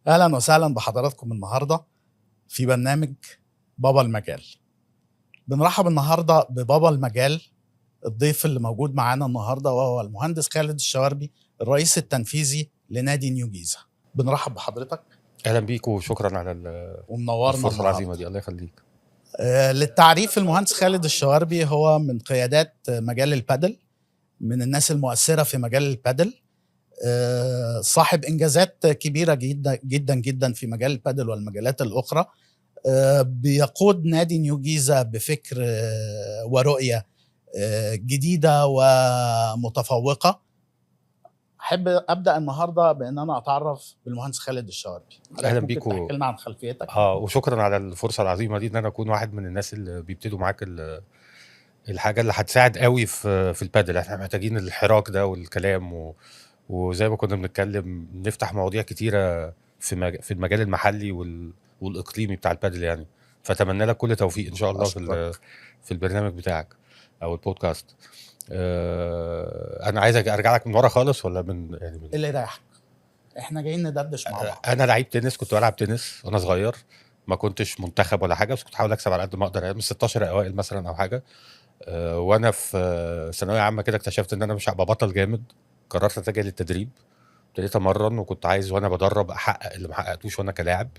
اهلا وسهلا بحضراتكم النهارده في برنامج بابا المجال. بنرحب النهارده ببابا المجال، الضيف اللي موجود معانا النهارده وهو المهندس خالد الشواربي، الرئيس التنفيذي لنادي نيو جيزه. بنرحب بحضرتك. اهلا بيك وشكرا على ومنورنا الفرصه العظيمه النهارده. دي. الله يخليك. للتعريف، المهندس خالد الشواربي هو من قيادات مجال البادل، من الناس المؤثره في مجال البادل، صاحب انجازات كبيره جدا جدا جدا في مجال البادل والمجالات الاخرى. بيقود نادي نيو جيزة بفكر ورؤية جديدة ومتفوقة. أحب أبدأ النهاردة بأن أنا أتعرف بالمهندس خالد الشواربي. اهلا ممكن بيك تحكي لنا عن خلفيتك؟ وشكرا على الفرصه العظيمه دي ان انا اكون واحد من الناس اللي بيبتدوا معاك الحاجه اللي هتساعد قوي في البادل. احنا محتاجين الحراك ده والكلام وزي ما كنا بنتكلم نفتح مواضيع كتيره في المجال المحلي والاقليمي بتاع البادل يعني. فاتمنى لك كل توفيق ان شاء الله في البرنامج بتاعك او البودكاست. انا عايز ارجع لك من ورا خالص ولا من اللي رايحك، احنا جايين ندردش مع بعض. انا لعيب تنس، كنت بلعب تنس وانا صغير. ما كنتش منتخب ولا حاجه، بس كنت بحاول اكسب على قد ما اقدر يعني، من 16 اوائل مثلا او حاجه. وانا في ثانويه عامه كده اكتشفت ان انا مش هبقى بطل جامد. قررت اتجه للتدريب، ابتديت امرن، وكنت عايز وانا بدرب احقق اللي ما حققتوش وانا كلاعب.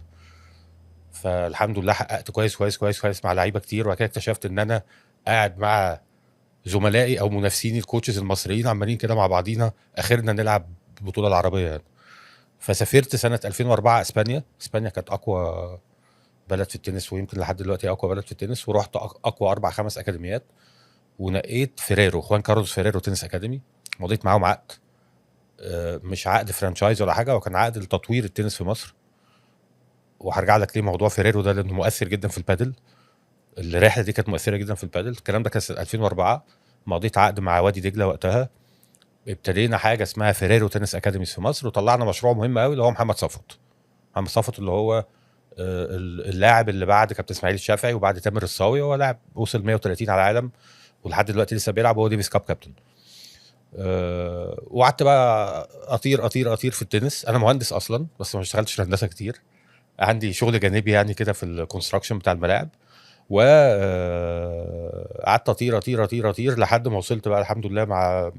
فالحمد لله حققت كويس كويس كويس كويس مع لعيبه كتير. وبعد كده اكتشفت ان انا قاعد مع زملائي او منافسيني الكوتشز المصريين عمالين كده مع بعضينا اخرنا نلعب البطوله العربيه يعني. فسافرت سنه 2004 اسبانيا. اسبانيا كانت اقوى بلد في التنس، ويمكن لحد دلوقتي اقوى بلد في التنس. ورحت اقوى 4-5 اكاديميات، ونقيت خوان كارلوس فيريرو تنس اكاديمي. مضيت معاهم عقد، مش عقد فرانشايز ولا حاجه، وكان عقد لتطوير التنس في مصر. وهرجع لك ليه موضوع فيريرو ده، لانه مؤثر جدا في البادل. الرحله دي كانت مؤثره جدا في البادل. الكلام ده كان سنه 2004. مضيت عقد مع وادي دجله وقتها. ابتدينا حاجه اسمها فيريرو تنس اكاديميز في مصر، وطلعنا مشروع مهم قوي اللي هو محمد صفوت اللي هو اللاعب اللي بعد كابتن اسماعيل الشافعي وبعد تامر الصاوي. هو لاعب وصل 130 على العالم، ولحد دلوقتي لسه بيلعب. هو ديفيس كاب كابتن. وقعدت بقى اطير اطير اطير في التنس. انا مهندس اصلا، بس ما اشتغلتش في الهندسه كتير. عندي شغل جانبي يعني كده في الكونستراكشن بتاع الملاعب. وقعدت اطير اطير اطير اطير لحد ما وصلت بقى الحمد لله مع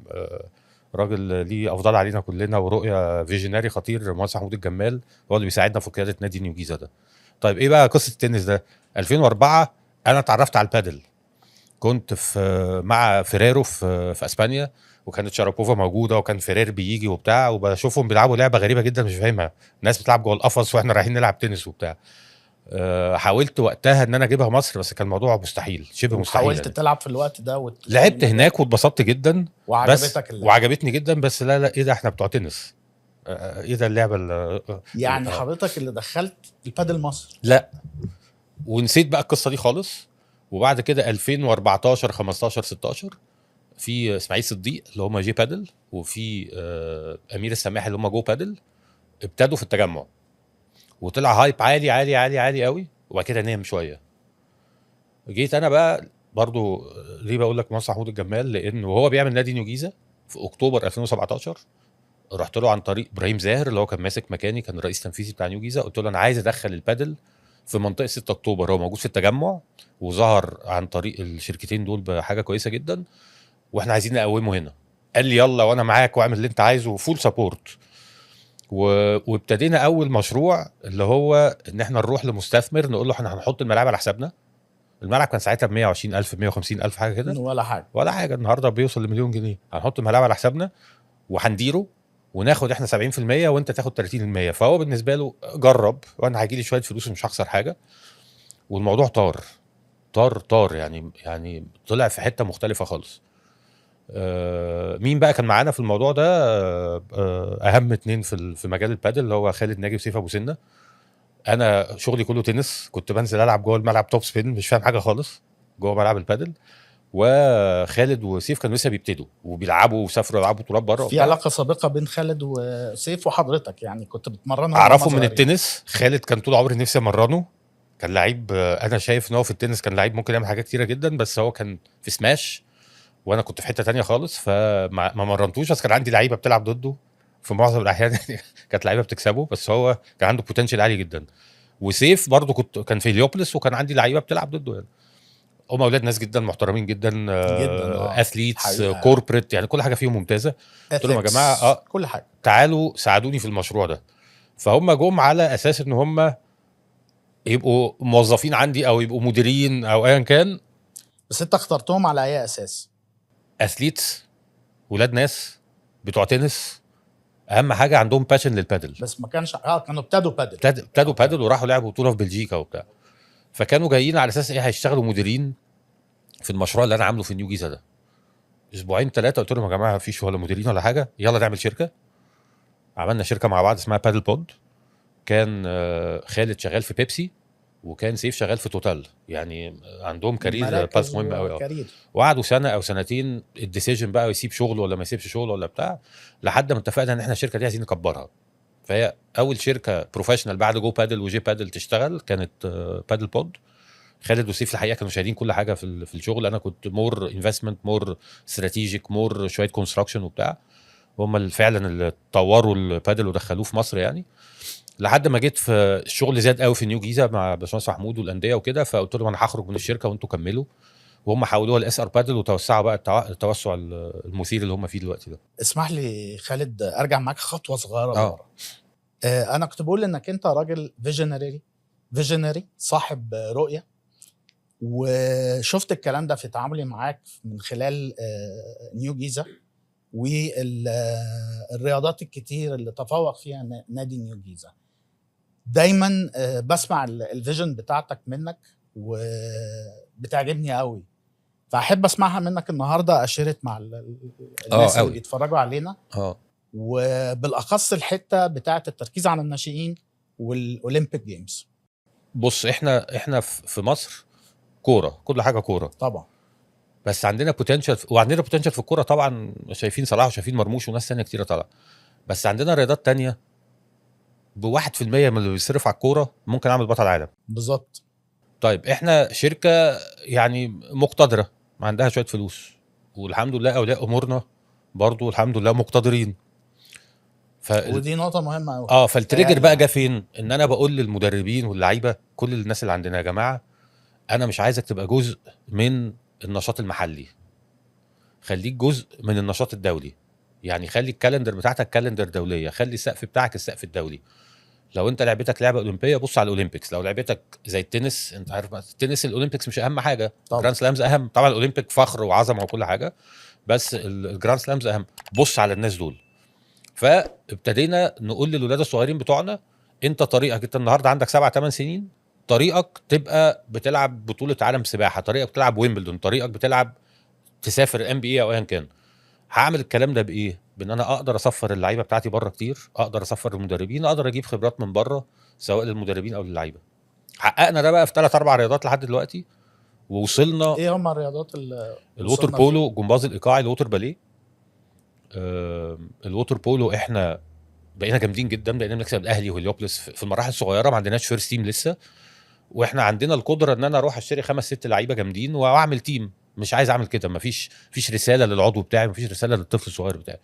راجل ليه افضل علينا كلنا ورؤيه فيجنري خطير، المهندس محمود الجمال. هو اللي بيساعدنا في قياده نادي نيو جيزه ده. طيب ايه بقى قصه التنس ده؟ 2004 انا اتعرفت على البادل. كنت مع فيريرو في اسبانيا، وكانت شارابوفا موجوده، وكان فيرير بيجي وبتاع، وبشوفهم بيلعبوا لعبه غريبه جدا مش فاهمها. الناس بتلعب جوه القفص واحنا رايحين نلعب تنس وبتاع. حاولت وقتها ان انا اجيبها مصر، بس كان الموضوع مستحيل، شبه مستحيل حاولت يعني. تلعب في الوقت ده لعبت هناك واتبسطت جدا، بس وعجبتني جدا، بس لا ايه ده، احنا بتوع تنس. ايه ده اللعبه يعني حضرتك اللي دخلت البادل مصر؟ لا، ونسيت بقى القصه دي خالص. وبعد كده 2014 15 16 في اسماعيل صديق اللي هم جي بادل، وفي امير السماح اللي هم جو بادل، ابتدوا في التجمع. وطلع هايب عالي عالي عالي عالي قوي، وبعد كده نام شويه. جيت انا بقى برضو، ليه بقول لك مهندس محمود الجمال؟ لانه وهو بيعمل نادي نيو جيزه في اكتوبر 2017 رحت له عن طريق ابراهيم زاهر اللي هو كان ماسك مكاني، كان الرئيس التنفيذي بتاع نيو جيزه. قلت له انا عايز ادخل البادل في منطقه 6 اكتوبر. هو موجود في التجمع وظهر عن طريق الشركتين دول بحاجه كويسه جدا، واحنا عايزين نقومه هنا. قال لي يلا وانا معاك واعمل اللي انت عايزه، فول سبورت. وابتدينا اول مشروع اللي هو ان احنا نروح لمستثمر نقول له احنا هنحط الملاعب على حسابنا. الملعب كان ساعتها ب 120,000 150,000 حاجه كده، ولا حاجه. النهارده بيوصل لمليون جنيه. هنحط الملاعب على حسابنا وهنديره، وناخد احنا 70% وانت تاخد 30%. فهو بالنسبه له جرب، وانا هيجي لي شويه فلوس ومش هخسر حاجه. والموضوع طار يعني طلع في حته مختلفه خالص. مين بقى كان معانا في الموضوع ده؟ اهم اتنين في مجال البادل اللي هو خالد ناجي وسيف ابو سنه. انا شغلي كله تنس، كنت بنزل العب جوه الملعب توب سبين، مش فاهم حاجه خالص جوه ملعب البادل. وخالد وسيف كانوا لسه بيبتدوا وبيلعبوا وسافروا يلعبوا بطولات بره. في علاقه سابقه بين خالد وسيف وحضرتك يعني؟ كنت بتمرنهم؟ اعرفهم من التنس. خالد كان طول عمري نفسي امرنه، كان لعيب. انا شايف ان هو في التنس كان لعيب ممكن يعمل حاجات كتيره جدا، بس هو كان في سماش وانا كنت في حته تانية خالص، فما مرنتوش. بس كان عندي لعيبه بتلعب ضده في معظم الاحيان كانت لعيبه بتكسبه، بس هو كان عنده بوتنشال عالي جدا. وسيف برضو كان في هليوبلس وكان عندي لعيبه بتلعب ضده يعني. هم اولاد ناس جدا محترمين جدا، جدا اثليتس حقيقة. كوربريت، يعني كل حاجه فيهم ممتازه. قلت لهم يا جماعه كل حاجه تعالوا ساعدوني في المشروع ده. فهم جم على اساس ان هم يبقوا موظفين عندي او يبقوا مديرين او ايا كان. بس انت اخترتهم على اي اساس؟ اثليتس، ولاد ناس بتوع تنس، اهم حاجه عندهم باشن للبادل. بس ما كانش كانوا ابتدوا بادل، ابتدوا بادل وراحوا لعبوا بطوله في بلجيكا وبتاع. فكانوا جايين على اساس ايه، هيشتغلوا مديرين في المشروع اللي انا عامله في نيو جيزه ده. اسبوعين 3 قلت لهم يا جماعه مفيش ولا مديرين ولا حاجه، يلا نعمل شركه. عملنا شركه مع بعض اسمها بادل بود. كان خالد شغال في بيبسي، وكان سيف شغال في توتال، يعني عندهم كارير باث مهم قوي. وقعدوا سنه او سنتين الديسيجن بقى يسيب شغله ولا ما يسيبش شغله ولا بتاع، لحد ما اتفقنا ان احنا الشركه دي عايزين نكبرها. فهي اول شركه بروفيشنال بعد جو بادل وجي بادل تشتغل كانت بادل بود. خالد وسيف الحقيقه كانوا شايلين كل حاجه في الشغل، انا كنت مور انفستمنت، مور استراتيجيك، مور شويه كونستراكشن وبتاع. هم اللي فعلا اللي طوروا البادل ودخلوه في مصر يعني. لحد ما جيت في الشغل زاد قوي في نيو جيزه مع باشمهندس محمود والانديه وكده، فقلت لهم انا هخرج من الشركه وانتوا كملوا. وهم حولوها لاس ار بادل وتوسعوا بقى التوسع المثير اللي هم فيه دلوقتي ده. اسمح لي خالد ارجع معاك خطوه صغيره لورا. انا كنت بقول انك انت راجل فيجنري صاحب رؤيه، وشفت الكلام ده في تعاملي معاك من خلال نيو جيزه والرياضات الكتير اللي تفوق فيها نادي نيو جيزه. دايما بسمع الفيجن بتاعتك منك وبتعجبني قوي، فاحب اسمعها منك النهارده اشيرت مع الناس اللي بيتفرجوا علينا. وبالاخص الحته بتاعه التركيز على الناشئين والاولمبيك جيمز. بص احنا في مصر كوره، كل حاجه كوره طبعا، بس عندنا بوتنشال، وعندنا بوتنشال في الكوره طبعا. شايفين صلاح وشايفين مرموش وناس ثانيه كتيره طالعه، بس عندنا رياضات تانية ب1% من اللي بيصرف على الكوره ممكن اعمل بطل عالم. بالظبط. طيب احنا شركه يعني مقتدره، ما عندها شويه فلوس، والحمد لله اولياء امورنا برضو الحمد لله مقتدرين. ودي نقطه مهمه قوي. فالتريجر بقى جه فين؟ ان انا بقول للمدربين واللعيبه كل الناس اللي عندنا، يا جماعه انا مش عايزك تبقى جزء من النشاط المحلي، خليك جزء من النشاط الدولي. يعني خلي الكالندر بتاعتك كالندر دوليه، خلي السقف بتاعك السقف الدولي. لو انت لعبتك لعبه اولمبيه بص على الاولمبيكس. لو لعبتك زي التنس، انت عارف التنس الاولمبيكس مش اهم حاجه، الجراند سلامز اهم. طبعا الاولمبيك فخر وعظمه وكل حاجه، بس الجراند سلامز اهم. بص على الناس دول. فابتدينا نقول للولاد الصغيرين بتوعنا انت طريقك، انت النهارده عندك 7-8 سنين، طريقك تبقى بتلعب بطوله عالم سباحه، طريقك بتلعب ويمبلدون، طريقك بتلعب تسافر NBA او ايا كان. هعمل الكلام ده بايه؟ بان انا اقدر اصفر اللعيبه بتاعتي بره كتير، اقدر اصفر المدربين، اقدر اجيب خبرات من بره سواء للمدربين او للعيبه. حققنا ده بقى في 3-4 رياضات لحد دلوقتي، ووصلنا. ايه هم الرياضات الووتر بولو، جمباز الايقاعي، الووتر باليه. الووتر بولو احنا بقينا جامدين جدا، بقينا بنكسب الاهلي وهليوبلس في المراحل الصغيره، ما عندناش فيرست تيم لسه. واحنا عندنا القدره ان انا اروح اشتري 5-6 لعيبه جامدين واعمل تيم. مش عايز اعمل كده، مفيش رساله للعضو بتاعي، مفيش رساله للطفل الصغير بتاعي.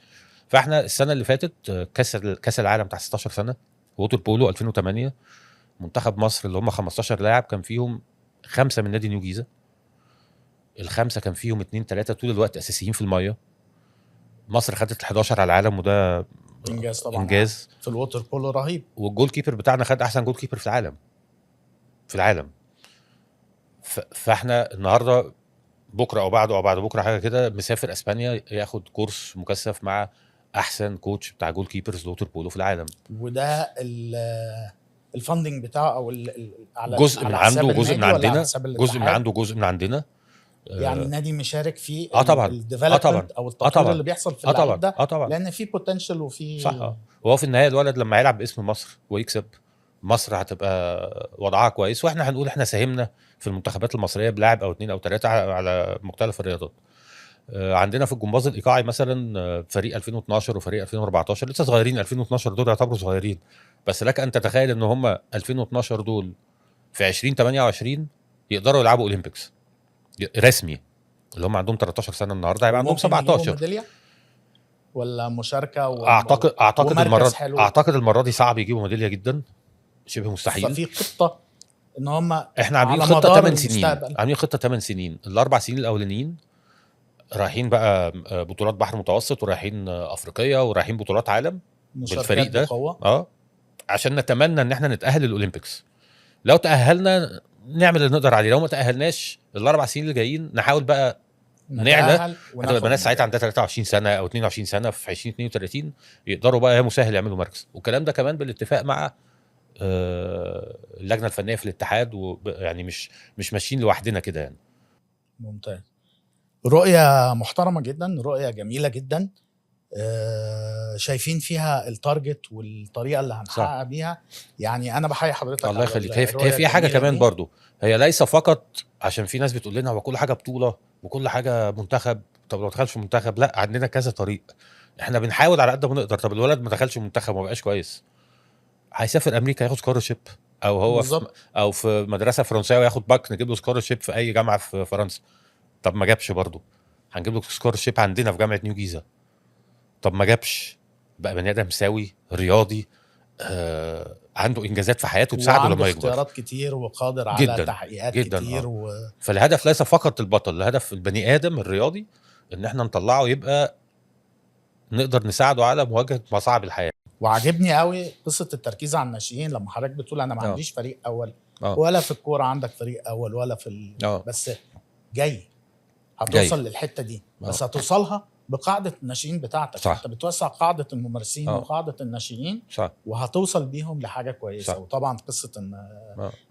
فاحنا السنه اللي فاتت كاس العالم بتاع 16 سنه ووتر بولو 2008، منتخب مصر اللي هم 15 لاعب كان فيهم 5 من نادي نيو جيزه. الخمسه كان فيهم 2-3 طول الوقت اساسيين في الميه. مصر خدت ال11 على العالم، وده انجاز طبعا، انجاز في الووتر بولو رهيب. والجول كيبر بتاعنا خد احسن جول كيبر في العالم. فاحنا النهارده بكره او بعده او بعد بكره حاجه كده مسافر اسبانيا ياخد كورس مكثف مع احسن كوتش بتاع جول كيبرز لوتر بولو في العالم. وده الفندنج بتاعه او على جزء من عنده وجزء من عندنا، جزء من عنده وجزء من عندنا. يعني النادي مشارك في طبعا الديفلوبمنت او التطوير اللي بيحصل في اللعيب ده. طبعا لان في بوتنشال وفي صح. وهو في النهايه الولد لما يلعب باسم مصر ويكسب، مصر هتبقى وضعها كويس، واحنا هنقول احنا ساهمنا في المنتخبات المصريه بلاعب او 2 أو 3 على مختلف الرياضات. عندنا في الجمباز الايقاعي مثلا فريق 2012 وفريق 2014 لسه صغيرين. 2012 دول يعتبروا صغيرين، بس لك ان تتخيل ان هم 2012 دول في 2028 يقدروا يلعبوا اولمبيكس رسمي، اللي هم عندهم 13 سنه النهارده هيبقى عندهم 17. ولا مشاركه اعتقد ومركز حلو؟ اعتقد المره دي صعب يجيبوا ميداليه جدا، شبه مستحيل. ففي خطه ان هم احنا عاملين على خطه مدار 8 سنين، المستقبل. عاملين خطه 8 سنين. الاربع سنين الاولانيين رايحين بقى بطولات بحر متوسط، ورايحين افريقيا، ورايحين بطولات عالم بالفريق ده بقوة. عشان نتمنى ان احنا نتاهل للاولمبيكس. لو تاهلنا نعمل اللي نقدر عليه، لو ما تاهلناش الاربع سنين اللي جايين نحاول بقى نعلى. هتبقى الناس ساعتها عندها 23 سنه او 22 سنه في 2032 يقدروا بقى يا مسهل يعملوا مركز. والكلام ده كمان بالاتفاق مع اللجنه الفنيه في الاتحاد، يعني مش ماشيين لوحدنا كده يعني. ممتاز. رؤيه محترمه جدا، رؤيه جميله جدا. شايفين فيها التارجت والطريقه اللي هنحقق بيها. يعني انا بحيي حضرتك. الله يخليك. هي فيها حاجه كمان برضو، هي ليس فقط عشان في ناس بتقول لنا هو كل حاجه بطوله وكل حاجه منتخب. طب لو دخلش منتخب، لا، عندنا كذا طريق. احنا بنحاول على قد ما نقدر. طب الولد ما دخلش منتخب وما بقاش كويس، هيسافر امريكا ياخد سكولرشيب، او هو او في مدرسه فرنساويه ياخد باك، نجيب له سكولرشيب في اي جامعه في فرنسا. طب ما جابش برضو، هنجيب له سكولرشيب عندنا في جامعه نيو جيزه. طب ما جابش، بقى بني ادم سوي رياضي، عنده انجازات في حياته تساعده لما يكبر، اختيارات كتير وقادر على تحقيقات جداً كتير فالهدف ليس فقط البطل، الهدف البني ادم الرياضي، ان احنا نطلعه يبقى نقدر نساعده على مواجهه مصاعب الحياه. وعجبني قوي قصه التركيز على الناشئين. لما حضرتك بتقول انا ما عنديش فريق اول ولا في الكوره عندك فريق اول ولا في بس هتوصل للحته دي. بس هتوصلها بقاعده الناشئين بتاعتك. صح. انت بتوسع قاعده الممارسين وقاعده الناشئين، وهتوصل بيهم لحاجه كويسه. صح. وطبعا قصه ان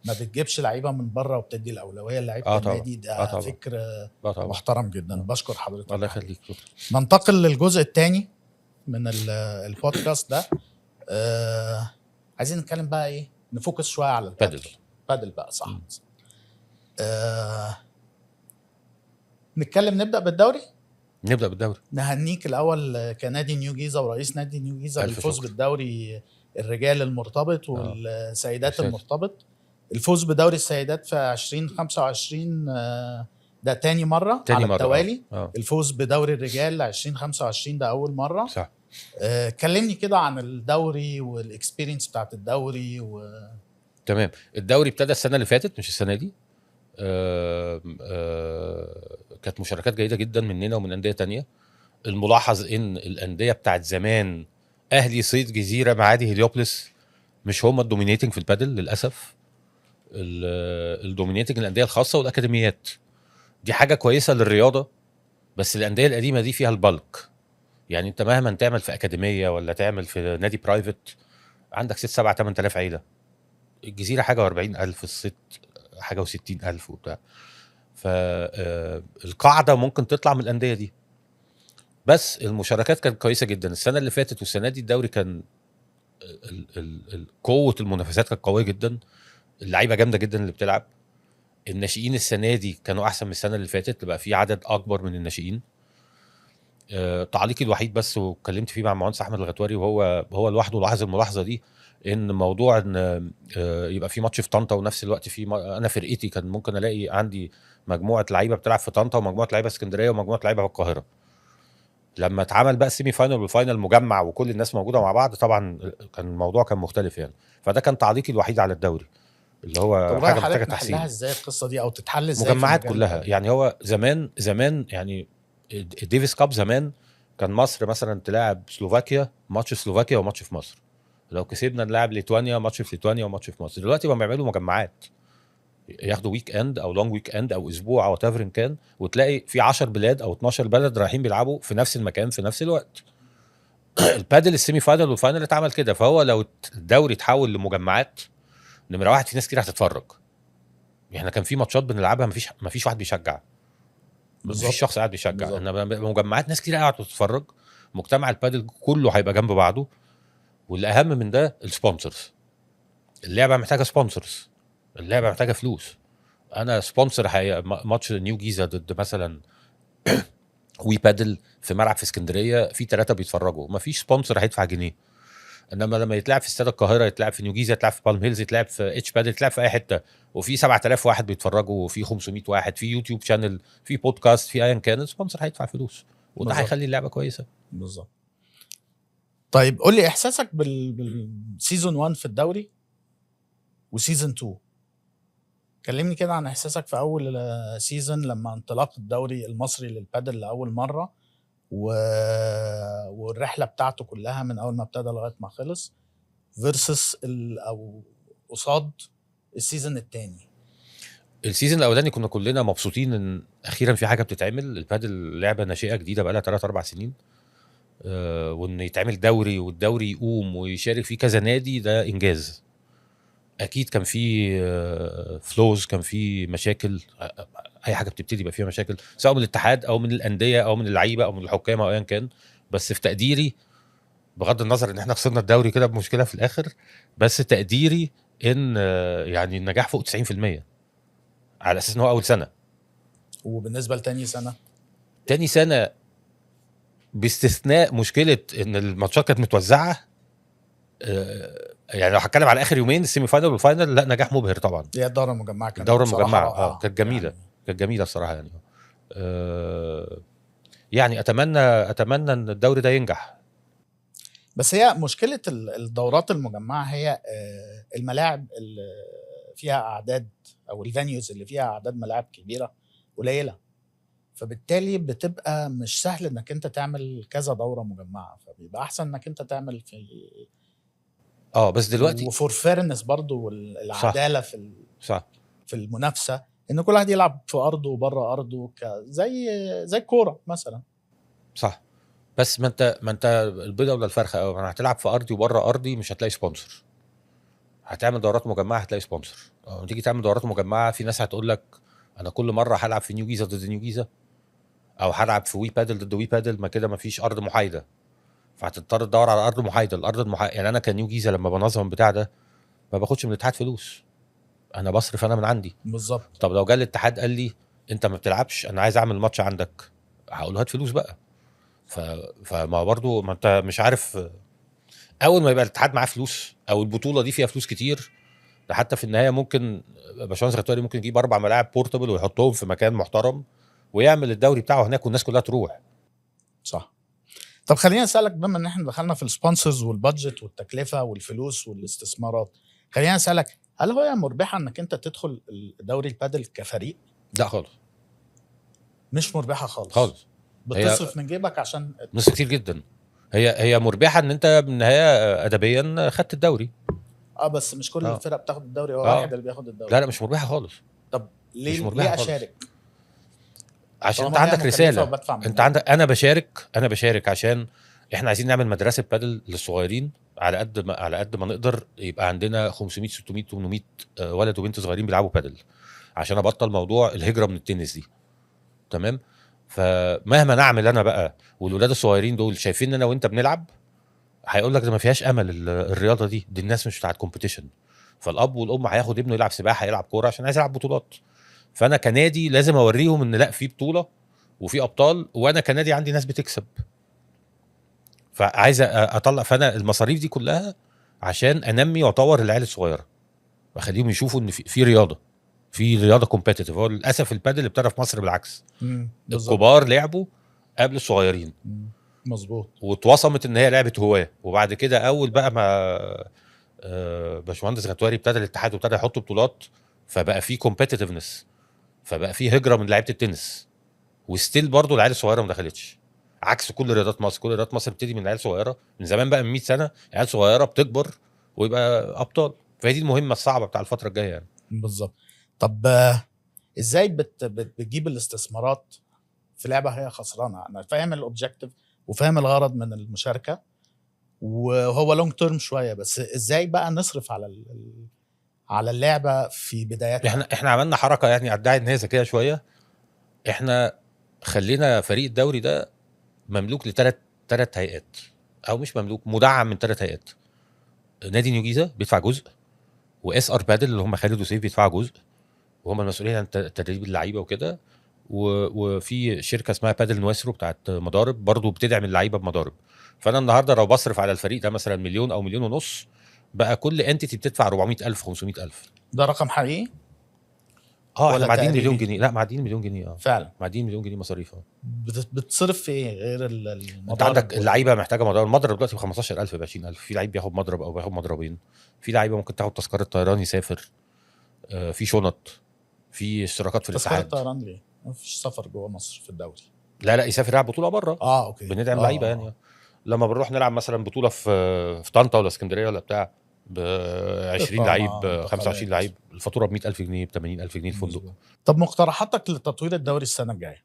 ما بتجيبش لعيبه من بره وبتدي الاولويه لعيبه النادي، ده فكر محترم جدا. بشكر حضرتك. الله يخليك. ننتقل للجزء الثاني من البودكاست ده. عايزين نتكلم بقى ايه، نفوكس شويه على البادل بقى. صح. نبدأ بالدوري. نهنيك الأول كنادي نيو جيزة ورئيس نادي نيو جيزة بالفوز بالدوري الرجال المرتبط والسيدات المرتبط. الفوز بدوري السيدات في 2025 ده تاني مرة على التوالي. الفوز بدوري الرجال 2025 ده أول مرة. صح. كلمني كده عن الدوري والاكسبيرينس بتاعت الدوري تمام. الدوري ابتدى السنة اللي فاتت مش السنة دي. كانت مشاركات جيدة جدا مننا ومن أندية تانية. الملاحظ ان الأندية بتاعت زمان، أهلي، صيد، جزيرة، معادي، هليوبلس، مش هم الدومينيتنج في البادل للأسف. الدومينيتنج الأندية الخاصة والأكاديميات. دي حاجة كويسة للرياضة، بس الأندية القديمة دي فيها البلك. يعني انت مهما تعمل في أكاديمية ولا تعمل في نادي برايفت، عندك 6-7-8 عيلة. الجزيرة حاجة و40,000، الصيد حاجة و60,000 وبتاع. فالقاعدة ممكن تطلع من الأندية دي. بس المشاركات كانت كويسة جدا السنة اللي فاتت والسنة دي. الدوري كان قوة المنافسات كانت قوية جدا. اللعيبة جامدة جدا اللي بتلعب. الناشئين السنة دي كانوا أحسن من السنة اللي فاتت، بقى في عدد أكبر من الناشئين. تعليقي الوحيد بس، واتكلمت فيه مع المهندس أحمد الغتواري، وهو لوحده لاحظ الملاحظة دي، ان موضوع ان يبقى في ماتش في طنطا ونفس الوقت في انا فرقتي كان ممكن الاقي عندي مجموعه لعيبه بتلعب في طنطا ومجموعه لعيبه في اسكندريه ومجموعه لعيبه في القاهره. لما اتعمل بقى السيمي فاينل والفاينل مجمع وكل الناس موجوده مع بعض، طبعا كان الموضوع كان مختلف يعني. فده كان تعليقي الوحيد على الدوري، اللي هو حاجه محتاجه تحسين. حلها ازاي القصه دي او تتحل ازاي؟ مجمعات كلها يعني. هو زمان يعني الديفيس كاب زمان كان مصر مثلا تلاعب سلوفاكيا، ماتش سلوفاكيا وماتش في مصر. لو كسبنا نلعب ليتوانيا، ماتش في ليتوانيا وماتش في مصر. دلوقتي بقى بيعملوا مجمعات، ياخدوا ويك اند او لونج ويك اند او اسبوع او وات ايفر كان، وتلاقي في 10 بلاد او 12 بلد رايحين بيلعبوا في نفس المكان في نفس الوقت. البادل السيمي فاينل والفاينل اتعمل كده. فهو لو الدوري اتحول لمجمعات، نمره واحد في ناس كتير هتتفرج. احنا كان في ماتشات بنلعبها مفيش واحد بيشجع، مفيش شخص قاعد بيشجع. انما مجمعات ناس كتير قاعده تتفرج. مجتمع البادل كله هيبقى جنب بعضه. والاهم من ده السبونسرز. اللعبه محتاجه سبونسرز، اللعبه محتاجه فلوس. انا سبونسر ماتش نيو جيزه ضد مثلا وي بادل في ملعب في اسكندريه، في 3 بيتفرجوا، مفيش سبونسر هيدفع جنيه. انما لما يتلعب في استاد القاهره، يتلعب في نيو جيزه، يتلعب في بالم هيلز، يتلعب في اتش بادل، يتلعب في اي حته، وفي 7000 واحد بيتفرجوا، وفي 500 واحد، في يوتيوب شانل، في بودكاست، في ايا كان، السبونسر هيدفع فلوس، وده هيخلي اللعبه كويسه. بالظبط. طيب قول لي احساسك بالسيزون 1 في الدوري وسيزون 2. كلمني كده عن احساسك في اول سيزون لما انطلاق الدوري المصري للبادل لاول مره والرحله بتاعته كلها من اول ما ابتدى لغايه ما خلص فيرسس او قصاد السيزون الثاني. السيزون الاولاني كنا كلنا مبسوطين ان اخيرا في حاجه بتتعمل. البادل لعبه ناشئه جديده بقى لها 3 4 سنين، وان يتعمل دوري والدوري يقوم ويشارك فيه كذا نادي، ده انجاز. اكيد كان في فلوز، كان في مشاكل، اي حاجه بتبتدي يبقى فيها مشاكل، سواء من الاتحاد او من الانديه او من اللعيبه او من الحكام او ايا كان. بس في تقديري، بغض النظر ان احنا خسرنا الدوري كده بمشكله في الاخر، بس تقديري ان يعني النجاح فوق 90% على اساس ان هو اول سنه. وبالنسبه لتاني سنه، تاني سنه باستثناء مشكله ان الماتشات كانت متوزعه، يعني لو هتكلم على اخر يومين السيمي فاينل والفاينل، لا نجاح مبهر طبعا. هي الدوره المجمعه كانت الدوره بصراحة المجمعه رائعة. كانت جميله يعني كانت جميله الصراحه يعني. يعني اتمنى ان الدوري ده ينجح. بس هي مشكله الدورات المجمعه هي الملاعب اللي فيها اعداد او الفانيوز اللي فيها اعداد ملاعب كبيره قليله، فبالتالي بتبقى مش سهل انك انت تعمل كذا دوره مجمعه، فبيبقى احسن انك انت تعمل في بس دلوقتي وفور فيرنس برضو والعداله صح في المنافسه، ان كل واحد يلعب في ارضه وبره ارضه زي الكوره مثلا. صح. بس ما انت البيضه ولا الفرخه؟ او انا هتلعب في ارضي وبره ارضي مش هتلاقي سبونسر. هتعمل دورات مجمعه هتلاقي سبونسر. لما تيجي تعمل دورات مجمعه في ناس هتقول لك انا كل مره هلعب في نيو جيزه ضد نيو جيزه، او هلعب في وي بادل ضد وي بادل، ما كده ما فيش ارض محايده، فهتضطر تدور على ارض محايده. الارض المحايده يعني انا كنيو جيزه لما بنظم بتاع ده ما باخدش من الاتحاد فلوس، انا بصرف انا من عندي. بالظبط. طب لو جه الاتحاد قال لي انت ما بتلعبش، انا عايز اعمل ماتش عندك، هقول له هات فلوس بقى. فما برضو ما انت مش عارف، اول ما يبقى الاتحاد معاه فلوس او البطوله دي فيها فلوس كتير، ده حتى في النهايه ممكن باشمهندس غتواري ممكن يجيب 4 ملاعب بورتبل ويحطهم في مكان محترم ويعمل الدوري بتاعه هناك والناس كلها تروح. صح. طب خلينا اسالك، بما ان احنا دخلنا في السبونسرز والبادجت والتكلفه والفلوس والاستثمارات، خلينا اسالك، هل هو مربحه انك انت تدخل دوري البادل كفريق؟ لا خالص، مش مربحه خالص خالص. بتصرف من جيبك عشان نص كتير جدا. هي مربحه ان انت بالنهايه ادبيا خدت الدوري. بس مش كل الفرق بتاخد الدوري، هو واحد اللي بياخد الدوري. لا مش مربحه خالص. طب مش مربحة ليه خالص. اشارك؟ عشان انت عندك رساله، انت عندك، انا بشارك عشان احنا عايزين نعمل مدرسه بادل للصغيرين، على قد ما نقدر يبقى عندنا 500 600 800 ولد وبنت صغيرين بيلعبوا بادل، عشان ابطل موضوع الهجره من التنس دي. تمام. فمهما نعمل انا بقى والولاد الصغيرين دول شايفين ان انا وانت بنلعب، هيقول لك ده ما فيهاش امل الرياضه دي الناس مش بتاعت كومبيتيشن. فالاب والام هياخد ابنه يلعب سباحه يلعب كوره عشان عايز يلعب بطولات. فانا كنادي لازم اوريهم ان لا، في بطوله وفي ابطال، وانا كنادي عندي ناس بتكسب، فعايز اطلع. فانا المصاريف دي كلها عشان انمي واطور العيال الصغيره، واخليهم يشوفوا ان في رياضه كومبيتيتيف. هو للاسف البادل اللي ابتدى في مصر بالعكس، الكبار لعبوا قبل الصغيرين. مظبوط. واتوصمت ان هي لعبه هواه، وبعد كده اول بقى ما باشمهندس غتواري ابتدى الاتحاد وابتدى يحط بطولات، فبقى في كومبيتيتيفنس، فبقى في هجره من لعيبه التنس، وستيل برضو العيال الصغيره ما دخلتش، عكس كل رياضات مصر. كل رياضات مصر بتبتدي من عيال صغيره من زمان بقى، من 100 سنه عيال صغيره بتكبر ويبقى ابطال. فهي دي المهمه الصعبه بتاع الفتره الجايه يعني. بالظبط. طب ازاي بتجيب الاستثمارات في لعبه هي خسرانه؟ انا فاهم الاوبجيكتيف وفاهم الغرض من المشاركه وهو لونج تيرم شويه، بس ازاي بقى نصرف على اللعبه في بدايتها؟ احنا عملنا حركه يعني ادعي ان هي ذكيه شويه. احنا خلينا فريق الدوري ده مملوك ثلاث هيئات، او مش مملوك، مدعم من 3 هيئات. نادي نيو جيزه بيدفع جزء، واس ار بادل اللي هم خالد وسيف بيدفعوا جزء، وهم المسؤولين عن تدريب اللعيبه وكده. وفي شركه اسمها بادل نويسرو بتاعت مضارب برضو بتدعم اللعيبه بمضارب. فانا النهارده لو بصرف على الفريق ده مثلا 1,000,000 او 1,500,000، بقى كل انتيتي بتدفع 400,000 500,000. ده رقم حقيقي؟ احنا ولا معديين تقريبي؟ مليون جنيه. لا معديين مليون جنيه. فعلا معديين مليون جنيه مصاريف. بتصرف في ايه غير انت المضارب عندك اللعيبه محتاجه مضرب. المضرب دلوقتي ب 15,000 ب 20,000. في لعيب بياخد مضرب او بياخد مضربين. في لعيبه ممكن تاخد تذكره طيران يسافر. في شنط، في اشتراكات في تذكره الاتحاد. طيران ليه؟ مفيش سفر جوه مصر في الدوري. لا يسافر يلعب بطوله بره. اوكي. بندعم لعيبه يعني. لما بنروح نلعب مثلا بطوله في طنطا ولا اسكندريه ولا بتاع، ب 20 لعيب، ب 25 لعيب، الفاتوره ب 100,000 جنيه، ب 80,000 جنيه الفندق. طب مقترحاتك لتطوير الدوري السنه الجايه؟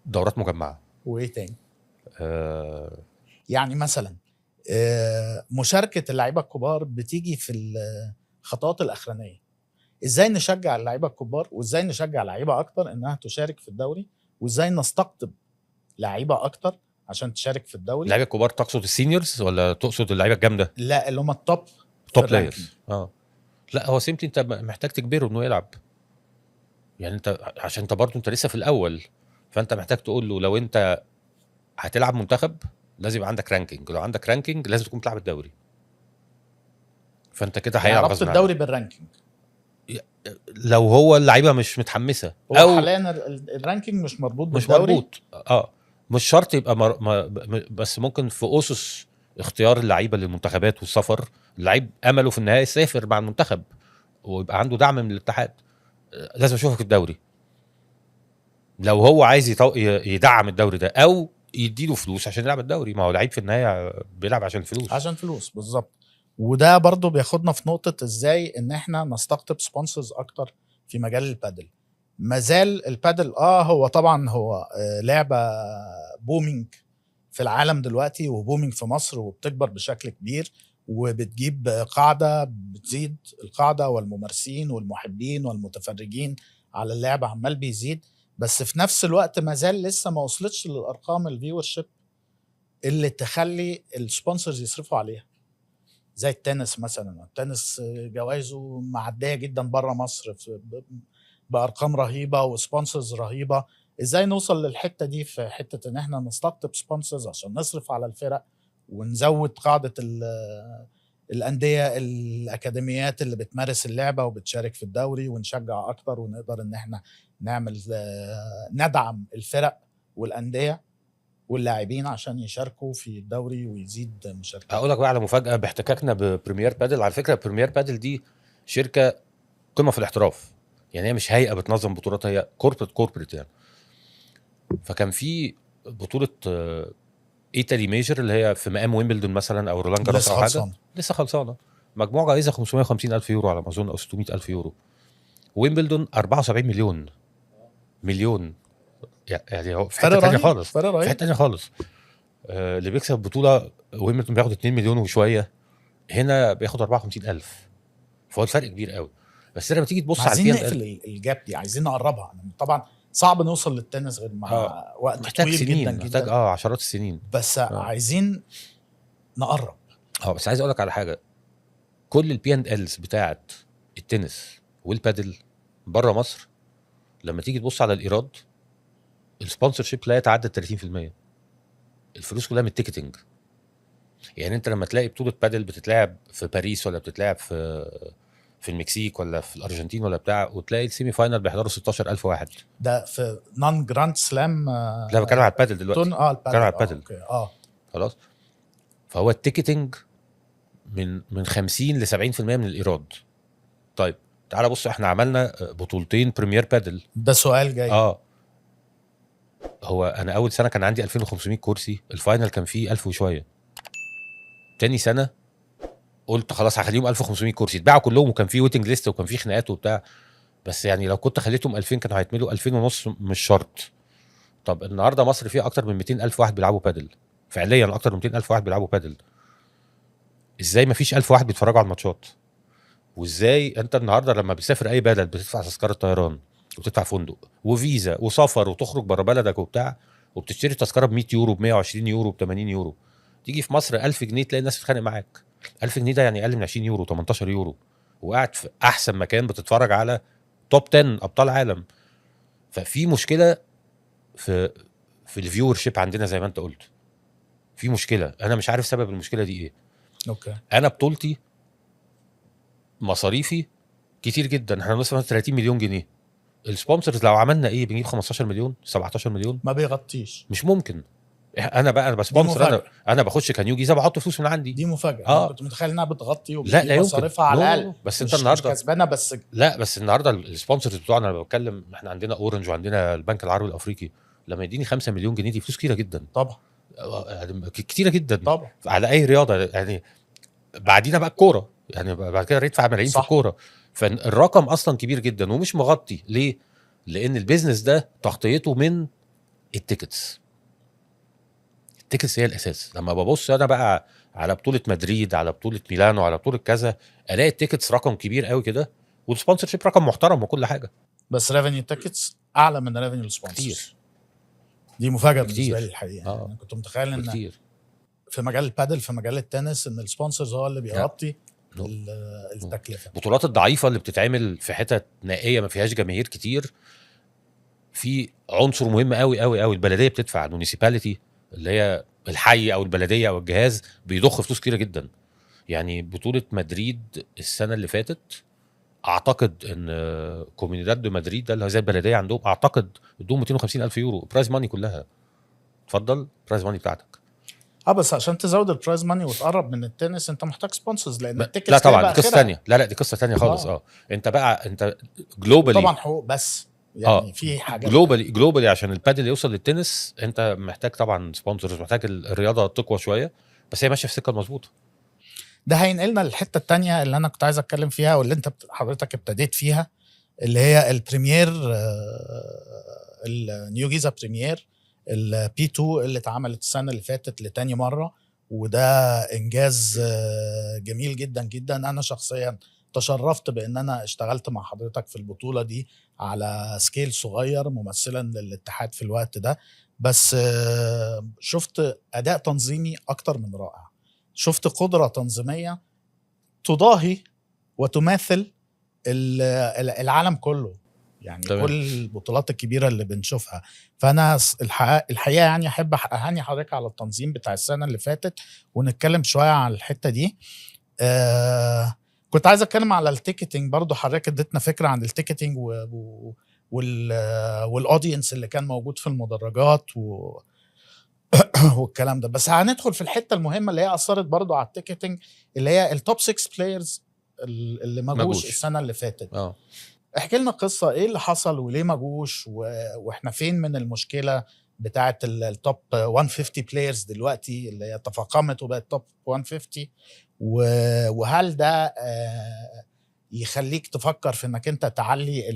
دورات مجمعه. وايه تاني؟ آه يعني مثلا مشاركه اللعيبه الكبار بتيجي في الخطوات الاخرانيه. ازاي نشجع اللعيبه الكبار، وازاي نشجع لعيبه اكتر انها تشارك في الدوري، وازاي نستقطب لعيبه اكتر عشان تشارك في الدوري؟ اللعيبه الكبار تقصد السينيورز ولا تقصد اللعيبه الجامده؟ لا، اللي هم التوب بلايرز. لا هو سيمبلي انت محتاج تجبره انه يلعب. يعني انت عشان انت برضه انت لسه في الاول، فانت محتاج تقول له لو انت هتلعب منتخب لازم يبقى عندك رانكينج، لو عندك رانكينج لازم تكون بتلعب الدوري. فانت كده يعني هيلعب ربط غصب الدوري عنك. بالرانكينج. لو هو اللعيبه مش متحمسه هو او حاليا الرانكينج مش مربوط مش بالدوري. مربوط. مش شرط يبقى بس ممكن في اسس اختيار اللعيبه للمنتخبات والسفر، اللعيب امله في النهايه يسافر مع المنتخب ويبقى عنده دعم من الاتحاد. لازم اشوفك في الدوري. لو هو عايز يدعم الدوري ده او يديله فلوس عشان يلعب الدوري، ما هو لعيب في النهايه بيلعب عشان الفلوس. عشان فلوس بالظبط. وده برضو بياخدنا في نقطة ازاي ان احنا نستقطب سبونسرز اكتر في مجال البادل. مازال البادل هو طبعا هو لعبة بومينج في العالم دلوقتي، وبومينج في مصر، وبتكبر بشكل كبير، وبتجيب قاعدة، بتزيد القاعدة والممارسين والمحبين والمتفرجين على اللعبة عمال بيزيد. بس في نفس الوقت مازال لسه ما وصلتش للأرقام الفيورشيب اللي تخلي السبونسرز يصرفوا عليها. زي التنس مثلا، التنس جوائزه معديه جدا بره مصر بارقام رهيبه وسبونسرز رهيبه. ازاي نوصل للحته دي في حته ان احنا نستقطب سبونسرز عشان نصرف على الفرق ونزود قاعده الانديه الاكاديميات اللي بتمارس اللعبه وبتشارك في الدوري، ونشجع اكتر ونقدر ان احنا نعمل ندعم الفرق والانديه واللاعبين عشان يشاركوا في الدوري ويزيد مشاركات. هقول لك بقى على مفاجاه باحتكاكنا ببريمير بادل. على فكره بريمير بادل دي شركه قمه في الاحتراف، يعني هي مش هيئه بتنظم بطولات، هي كوربريت يعني. فكان في بطوله ايطالي ميجر اللي هي في مقام ويمبلدون مثلا او رولان جاروس او حاجه، لسه خلصانه. مجموع جائزه 550,000 يورو على ما اظن او 600,000 يورو. ويمبلدون 74 مليون. يعني هو في حته ثانيه خالص، في حته ثانيه خالص. اللي بيكسب بطوله ويمبلدون بياخد 2 مليون وشويه، هنا بياخد 54,000. فهو الفرق كبير قوي. بس لما تيجي تبص على عايزين نقفل الجاب دي، عايزين نقربها. طبعا صعب نوصل للتنس غير مع وقت محتاج طويل سنين، جدا محتاج جدا. عشرات السنين. بس عايزين نقرب. بس عايز اقول لك على حاجه. كل البي اند الز بتاعت التنس والبادل بره مصر، لما تيجي تبص على الايراد، السبونسر شيب لا يتعدى 30%. الفلوس كلها من التيكتنج. يعني انت لما تلاقي بطوله بادل بتتلعب في باريس ولا بتتلعب في المكسيك ولا في الارجنتين ولا بتاع، وتلاقي السيمي فاينل بيحضروا 16,000 واحد. ده في نون جراند سلام. لا بتكلم على البادل دلوقتي. بتكلم على البادل. خلاص. فهو التيكتنج من 50 ل 70% من الايراد. طيب تعال بص، احنا عملنا بطولتين بريمير بادل. ده سؤال جاي. هو انا اول سنه كان عندي 2500 كرسي، الفاينل كان فيه 1000 وشويه. تاني سنه قلت خلاص هخليهم 1500 كرسي، اتباعوا كلهم، وكان فيه ويتنج ليست وكان فيه خناقات وبتاع. بس يعني لو كنت خليتهم 2000 كانوا هيتملوا 2000 ونص مش شرط. طب النهارده مصر فيها اكتر من 200,000 واحد بيلعبوا بادل، فعليا اكتر من 200,000 واحد بيلعبوا بادل. ازاي ما فيش 1000 واحد بيتفرجوا على الماتشات؟ وازاي انت النهارده لما بتسافر اي بلد بتدفع تذكره طيران وبتدفع فندق وفيزا وسفر وتخرج بره بلدك وبتاع، وبتشتري تذكره ب 100 يورو، ب 120 يورو، ب 80 يورو. تيجي في مصر 1000 جنيه تلاقي الناس بتتخانق معاك. 1000 جنيه ده يعني اقل من 20 يورو، 18 يورو، وقاعد في احسن مكان بتتفرج على توب 10 ابطال عالم. ففي مشكله في الفيور شيب عندنا زي ما انت قلت. في مشكله، انا مش عارف سبب المشكله دي ايه. اوكي. انا بطولتي مصاريفي كتير جدا. احنا بنصرف 30 مليون جنيه. السبونسرز لو عملنا ايه بنجيب 15 مليون 17 مليون. ما بيغطيش. مش ممكن. انا دي بسبونسر، مفاجاه، انا بخش كنيو جيزه بحط فلوس من عندي. دي مفاجاه. انا اه كنت متخيل انها بتغطي لا وبتجيب لا يمكن، مصاريفها على نو الاقل. بس انت مش النهارده كسبانه بس. لا بس النهارده السبونسرز بتوعنا، انا بتكلم احنا عندنا اورنج وعندنا البنك العربي الافريقي، لما يديني 5 مليون جنيه دي فلوس كتيره جدا. طبعا كتيره جدا طبعا. على اي رياضه يعني. بعدينا بقى الكوره، يعني بعد كده يدفع ملايين في صح. الكوره. فالرقم اصلا كبير جدا ومش مغطي. ليه؟ لان البيزنس ده تغطيته من التيكتس. التيكتس هي الاساس. لما ببص انا بقى على بطوله مدريد، على بطوله ميلانو، على بطوله كذا، الاقي التيكتس رقم كبير قوي كده، والسبونسر شيب رقم محترم وكل حاجه. بس ريفينيو تيكتس اعلى من ريفينيو السبونسرز. كتير. دي مفاجاه كتير. بالنسبه لي الحقيقه. اه انا كنت متخيل ان كتير. في مجال البادل، في مجال التنس، ان السبونسرز هو اللي بيغطي نو. التكلفه. البطولات الضعيفه اللي بتتعمل في حتت نائيه ما فيهاش جماهير كتير، في عنصر مهم قوي قوي قوي البلديه بتدفع. المونيسيباليتي اللي هي الحي او البلديه او الجهاز بيضخ فلوس كتيره جدا. يعني بطوله مدريد السنه اللي فاتت اعتقد ان كوميونيداد دو مدريد ده اللي هو زي البلديه عندهم، اعتقد ادوهم 250 الف يورو برايز ماني كلها. اتفضل برايز ماني بتاعتك. بس عشان تزود البرايز ماني وتقرب من التنس انت محتاج سبونسرز، لان التيكتس لا طبعا بقى دي قصه آخرها. ثانيه. لا دي قصه ثانيه خالص. انت بقى انت جلوبالي طبعا حقوق بس يعني في حاجات جلوبالي عشان البادل يوصل للتنس انت محتاج طبعا سبونسرز، محتاج الرياضه تقوى شويه، بس هي ماشيه في السكه المظبوطه. ده هينقلنا للحته التانية اللي انا كنت عايز اتكلم فيها، واللي انت حضرتك ابتديت فيها، اللي هي البريمير، النيو جيزا بريمير البي 2 اللي اتعملت السنه اللي فاتت لتاني مره. وده انجاز جميل جدا جدا. انا شخصيا تشرفت بان انا اشتغلت مع حضرتك في البطوله دي على سكيل صغير ممثلا للاتحاد في الوقت ده. بس شفت اداء تنظيمي اكتر من رائع. شفت قدره تنظيميه تضاهي وتماثل العالم كله، يعني تمام. كل البطولات الكبيره اللي بنشوفها. فانا الحقيقه يعني احب اهني حضرتك على التنظيم بتاع السنه اللي فاتت، ونتكلم شويه عن الحته دي. كنت عايز اتكلم على التيكتنج برضو. حضرتك اديتنا فكره عن التيكتنج والاودينس اللي كان موجود في المدرجات والكلام ده. بس هندخل في الحته المهمه اللي هي اثرت برضو على التيكتنج، اللي هي التوب 6 بلايرز اللي ما جوش السنه اللي فاتت. احكي لنا قصه ايه اللي حصل وليه ما جوش، واحنا فين من المشكله بتاعه التوب 150 بلايرز دلوقتي اللي هي تفاقمت وبقت توب 150، وهل ده يخليك تفكر في انك انت تعلي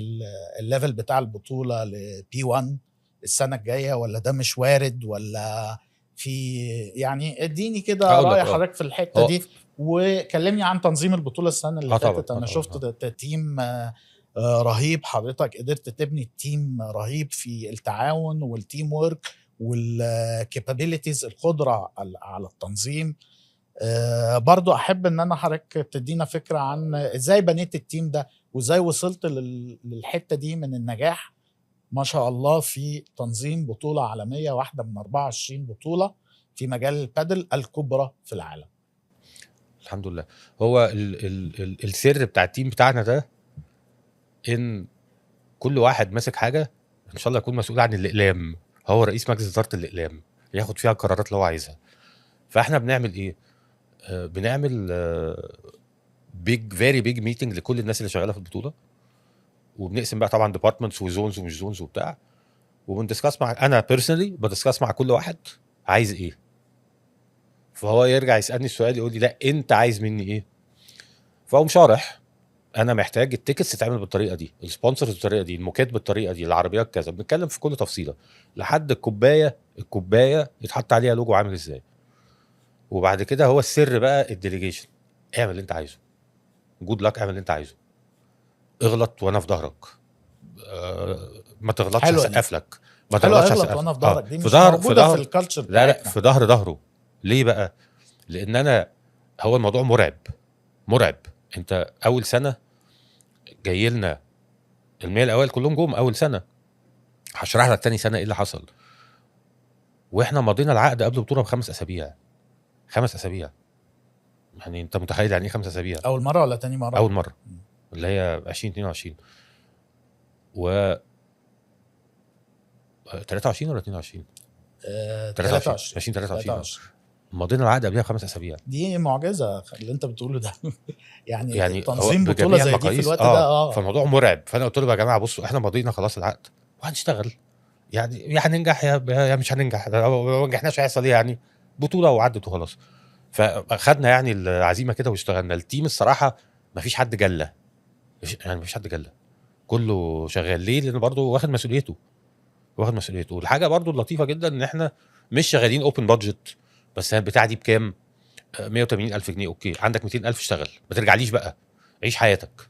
الليفل بتاع البطوله لبي 1 السنه الجايه، ولا ده مش وارد، ولا في يعني اديني كده راي حضرتك في الحته دي. وكلمني عن تنظيم البطوله السنه اللي فاتت. انا شفت تيم رهيب. حضرتك قدرت تبني التيم رهيب في التعاون والتيم وورك والكابابيليتيز، القدره على التنظيم. برضو احب ان انا حضرتك تدينا فكره عن ازاي بنيت التيم ده، وازاي وصلت للحته دي من النجاح ما شاء الله في تنظيم بطوله عالميه، واحده من 24 بطوله في مجال البادل الكبرى في العالم. الحمد لله. هو السر بتاع التيم بتاعنا ده ان كل واحد ماسك حاجه ان شاء الله يكون مسؤول عن الاقلام. هو رئيس مجلس اداره الاقلام ياخد فيها القرارات اللي هو عايزها. فاحنا بنعمل ايه؟ بنعمل فيري بيج ميتنج لكل الناس اللي شغاله في البطوله، وبنقسم بقى طبعا ديبارتمنتس وزونز ومش زونز وبتاع، وبندسكاس مع انا بيرسونالي بدسكاس مع كل واحد عايز ايه. فهو يرجع يسالني السؤال يقول لي لا انت عايز مني ايه، فاقوم شارح انا محتاج التيكتس تتعمل بالطريقه دي، السبونسرز بالطريقه دي، الموكات بالطريقه دي، العربيات كذا. بنتكلم في كل تفصيله لحد الكوبايه يتحط عليها لوجو عامل ازاي. وبعد كده هو السر بقى الديليجيشن. اعمل اللي انت عايزه، جود لك، اعمل اللي انت عايزه، اغلط وانا في ظهرك، ما تغلطش هسقف لك، ما تغلطش هسقف وانا في ظهرك. دي مش موجوده في الكالتشر بتاعتنا. لا في ظهره. ليه بقى؟ لان انا هو الموضوع مرعب. انت اول سنه جاي لنا ال100 الاوائل كلهم جم اول سنه. هشرح لك تاني سنه ايه اللي حصل. واحنا مضينا العقد قبل البطوله ب5 اسابيع. 5 اسابيع. يعني انت متخيل يعني ايه 5 اسابيع؟ اول مره ولا تاني مره؟ اول مره. اللي هي 2022 و 23 ولا 22 23 2023 مضينا العقد قبلها ب5 اسابيع. دي معجزه اللي انت بتقوله ده. يعني هو تنظيم بطوله بجميع زي دي المقاييس في الوقت ده فالموضوع مرعب. فانا قلت له يا جماعه بصوا احنا مضينا خلاص العقد وهنشتغل، يعني يا هننجح يا مش هننجح، لو ما نجحناش هيحصل ايه يعني، بطوله وعدت وخلاص. فاخدنا يعني العزيمه كده واشتغلنا. التيم الصراحه ما فيش حد جله، يعني ما فيش حد جله، كله شغال. ليه؟ لان برضه واخد مسؤوليته. والحاجه برضه اللطيفه جدا ان احنا مش شغالين اوبن بادجت، بس البتاعه دي بكام؟ 180,000 جنيه. اوكي، عندك 200,000 اشتغل، ما ترجعليش بقى، عيش حياتك.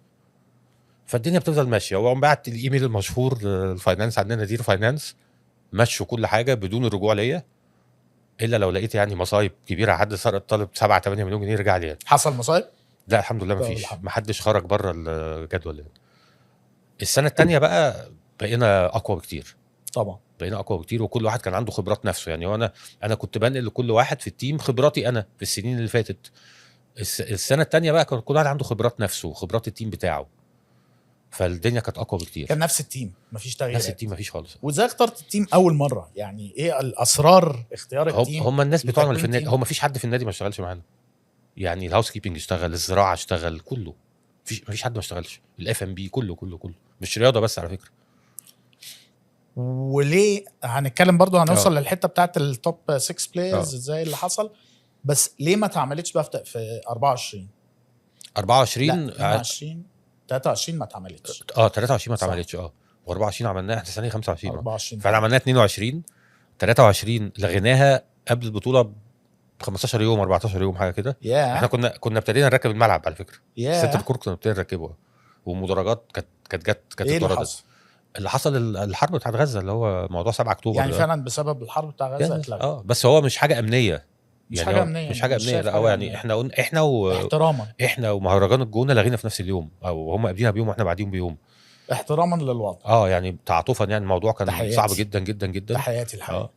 فالدنيا بتفضل ماشيه. وقام بعت الايميل المشهور الفاينانس عندنا، دير فاينانس، مشوا كل حاجه بدون الرجوع ليا، الا لو لقيت يعني مصايب كبيره، حد سرق طالب 7-8 مليون جنيه يرجع لي يعني. حصل مصايب؟ لا الحمد لله ما فيش، ما حدش خرج بره الجدول يعني. السنه الثانيه بقى بقينا اقوى بكتير. طبعا بقينا اقوى بكتير، وكل واحد كان عنده خبرات نفسه يعني. وانا كنت بنقل لكل واحد في التيم خبراتي انا في السنين اللي فاتت. السنه الثانيه بقى كان كل واحد عنده خبرات نفسه وخبرات التيم بتاعه، فالدنيا كانت اقوى بكتير. كان نفس التيم مفيش تغييرات؟ نفس التيم مفيش خالص. وازاي اخترت التيم اول مره؟ يعني ايه الاسرار اختيار التيم؟ هم الناس بتوعنا اللي في النادي، هم مفيش حد في النادي ما اشتغلش معانا يعني. الهاوس كيبنج اشتغل، الزراعه اشتغل، كله. مفيش حد ما اشتغلش. الاف ام بي كله، مش رياضه بس على فكره. وليه هنتكلم برضو، هنوصل للحته بتاعت التوب 6 بلايرز ازاي اللي حصل، بس ليه ما اتعملتش بقى في 24 22 23 ما اتعملتش؟ 23 ما اتعملتش. و24 عملناها احنا السنه 25 24 فاحنا عملناها 22. 23 لغيناها قبل البطوله ب 15 يوم 14 يوم حاجه كده. احنا كنا ابتدينا نركب الملعب على فكره. السنتر كورت كنا ابتدينا نركبه، والمدرجات كانت ايه اتوردت. اللي حصل الحرب بتاعت غزه، اللي هو موضوع 7 اكتوبر يعني فعلا بسبب الحرب بتاع غزه اتلغى. بس هو مش حاجه امنيه، مش يعني حاجه امنيه، مش حاجه امنيه. لا هو يعني احنا قلنا احنا ومهرجان الجونه لغينا في نفس اليوم، او هم قبلينا بيوم واحنا بعديهم بيوم، احتراما للوضع. يعني تعاطفا. يعني الموضوع كان تحياتي. صعب جدا جدا جدا. تحياتي الحقيقه.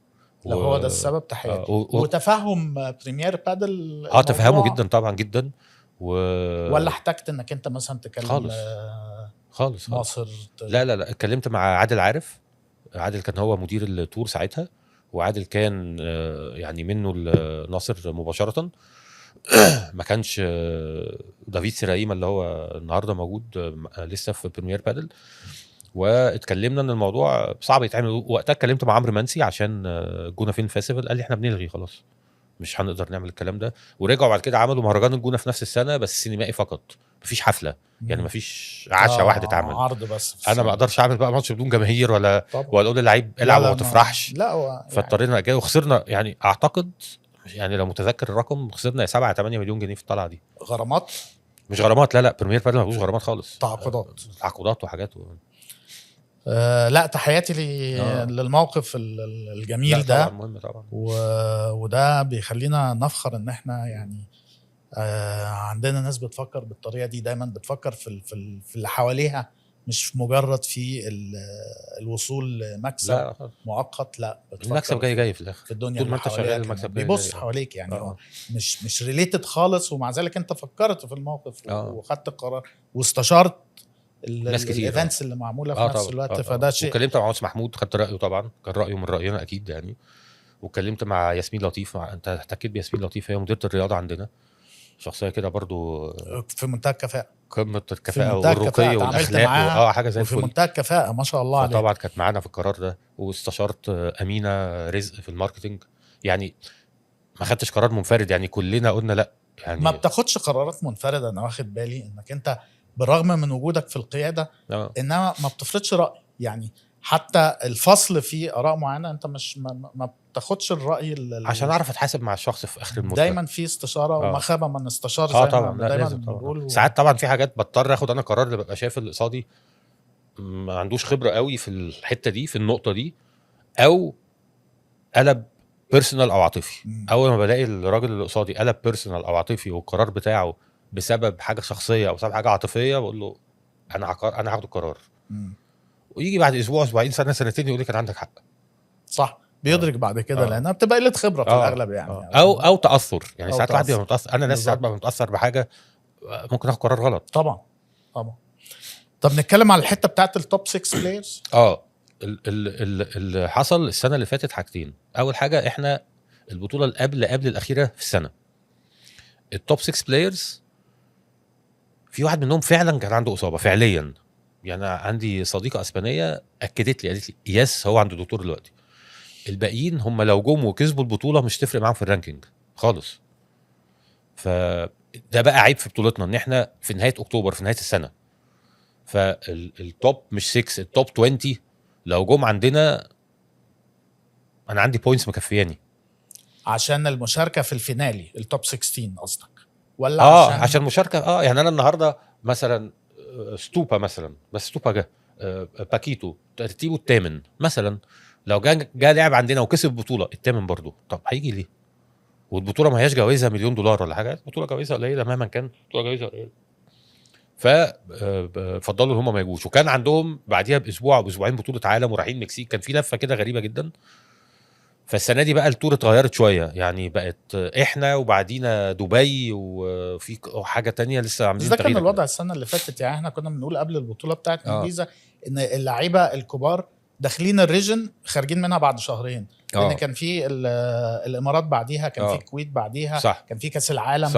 لو هو ده السبب تحياتي. وتفهم بريمير بادل تفهمه جدا طبعا جدا. ولا احتجت انك انت مثلا تكلم خالص مصر؟ لا اتكلمت مع عادل عارف. عادل كان هو مدير التور ساعتها، وعادل كان يعني منه ناصر مباشره. ما كانش دافيد سيرايما اللي هو النهارده موجود لسه في بريمير بادل. واتكلمنا ان الموضوع صعب يتعمل. وقتها اتكلمت مع عمرو منسي عشان جونه فيلم فيستيفال، قال لي احنا بنلغي خلاص، مش هنقدر نعمل الكلام ده. ورجعوا بعد كده عملوا مهرجان الجونه في نفس السنه، بس سينمائي فقط، مفيش حفله يعني، مفيش عشاء واحد اتعمل، عرض بس. انا ما اقدرش اعمل بقى ماتش بدون جماهير ولا اقول للعيب العب وما تفرحش. فاضطرينا يعني وخسرنا يعني. اعتقد يعني لو متذكر الرقم، خسرنا 7-8 مليون جنيه في الطلعه دي. غرامات؟ مش غرامات، لا بريمير بادل ما فيهوش غرامات خالص، تعاقدات وحاجات لا تحياتي للموقف الجميل ده. طبعا مهم طبعا. وده بيخلينا نفخر ان احنا يعني عندنا ناس بتفكر بالطريقه دي، دايما بتفكر في اللي حواليها، مش مجرد في الوصول لمكسب مؤقت. لا، المكسب جاي في الاخر. في الدنيا طول ما انت شغال المكسب جاي. بيبص حواليك يعني مش ريليتد خالص، ومع ذلك انت فكرت في الموقف وخدت القرار واستشارت ناس كتير. الايفنتس اللي معموله في نفس الوقت. فده شيء. وكلمت مع مهندس محمود، خدت رايه طبعا، كان رايه من راينا اكيد يعني. واتكلمت مع ياسمين لطيف، انت احتكيت بياسمين لطيف، هي مديره الرياضه عندنا، شخصيه كده برضو في منتهى الكفاءه، قمه الكفاءه والرقي والاخلاق حاجه زي الفل، وفي منتهى الكفاءه ما شاء الله عليها. طبعا كانت معانا في القرار ده. واستشارت امينه رزق في الماركتنج، يعني ما خدتش قرار منفرد يعني، كلنا قلنا لا يعني. ما بتاخدش قرارات منفرده، انا واخد بالي انك انت بالرغم من وجودك في القياده انما ما بتفرضش راي يعني. حتى الفصل فيه اراء معينه انت مش ما بتاخدش الراي عشان اعرف اتحاسب مع الشخص في اخر المده. دايما في استشاره وما خاب من استشار زي طبعا. ما دايما بنقول. ساعات طبعا في حاجات بضطر اخد انا قرار، اللي ببقى شايف اللي قصادي ما عندوش خبره قوي في الحته دي، في النقطه دي، او قلب بيرسونال او عاطفي. اول ما بلاقي الراجل اللي قصادي قلب بيرسونال او عاطفي، والقرار بتاعه بسبب حاجه شخصيه او بسبب حاجه عاطفيه، بقول له انا هاخد القرار. ويجي بعد اسبوع اسبوعين سنه سنتين يقول لي كان عندك حق. صح، بيدرك بعد كده لانها بتبقى قله خبره في الاغلب يعني. او تاثر يعني. ساعات الواحد بيبقى متاثر. انا ناس ساعات ببقى متاثر بحاجه، ممكن اخد قرار غلط. طبعا طب نتكلم على الحته بتاعت التوب 6 بلايرز. اللي حصل السنه اللي فاتت حاجتين. اول حاجه احنا البطوله اللي قبل الاخيره في السنه، التوب 6 بلايرز في واحد منهم فعلا كان عنده اصابه فعليا. يعني عندي صديقه اسبانيه اكدت لي، قالت لي يس هو عنده دكتور دلوقتي. الباقيين هم لو جم وكسبوا البطوله مش تفرق معاهم في الرانكينج خالص. فده بقى عيب في بطولتنا، ان احنا في نهايه اكتوبر في نهايه السنه، فالتوب مش 6 التوب 20 لو جم عندنا انا عندي بوينتس مكفياني. عشان المشاركه في الفينالي التوب 16 قصدك، ولا عشان مشاركه. يعني انا النهارده مثلا ستوبا مثلا، بس ستوبا جه باكيتو ترتيبه الثامن مثلا، لو جا لعب عندنا وكسب البطوله الثامن برضه، طب هيجي ليه؟ والبطوله ما هياش جوائزها $1,000,000 ولا حاجه، بطوله جوائزها قليله مهما كان، بطوله جوائزها قليله. ففضلوا ان هم ما يجوش، وكان عندهم بعديها باسبوع او باسبوعين بطوله عالم ورايحين مكسيك، كان في لفه كده غريبه جدا. فالسنه دي بقى التور اتغيرت شويه، يعني بقت احنا وبعدينا دبي وفي حاجه تانية لسه بس عاملين ده كان تغيير الوضع السنه اللي فاتت. يعني احنا كنا بنقول قبل البطوله بتاعت نيوجيزا ان اللعيبه الكبار داخلين الريجن خارجين منها بعد شهرين، لان كان في الامارات بعديها، كان في الكويت بعديها، صح. كان في كاس العالم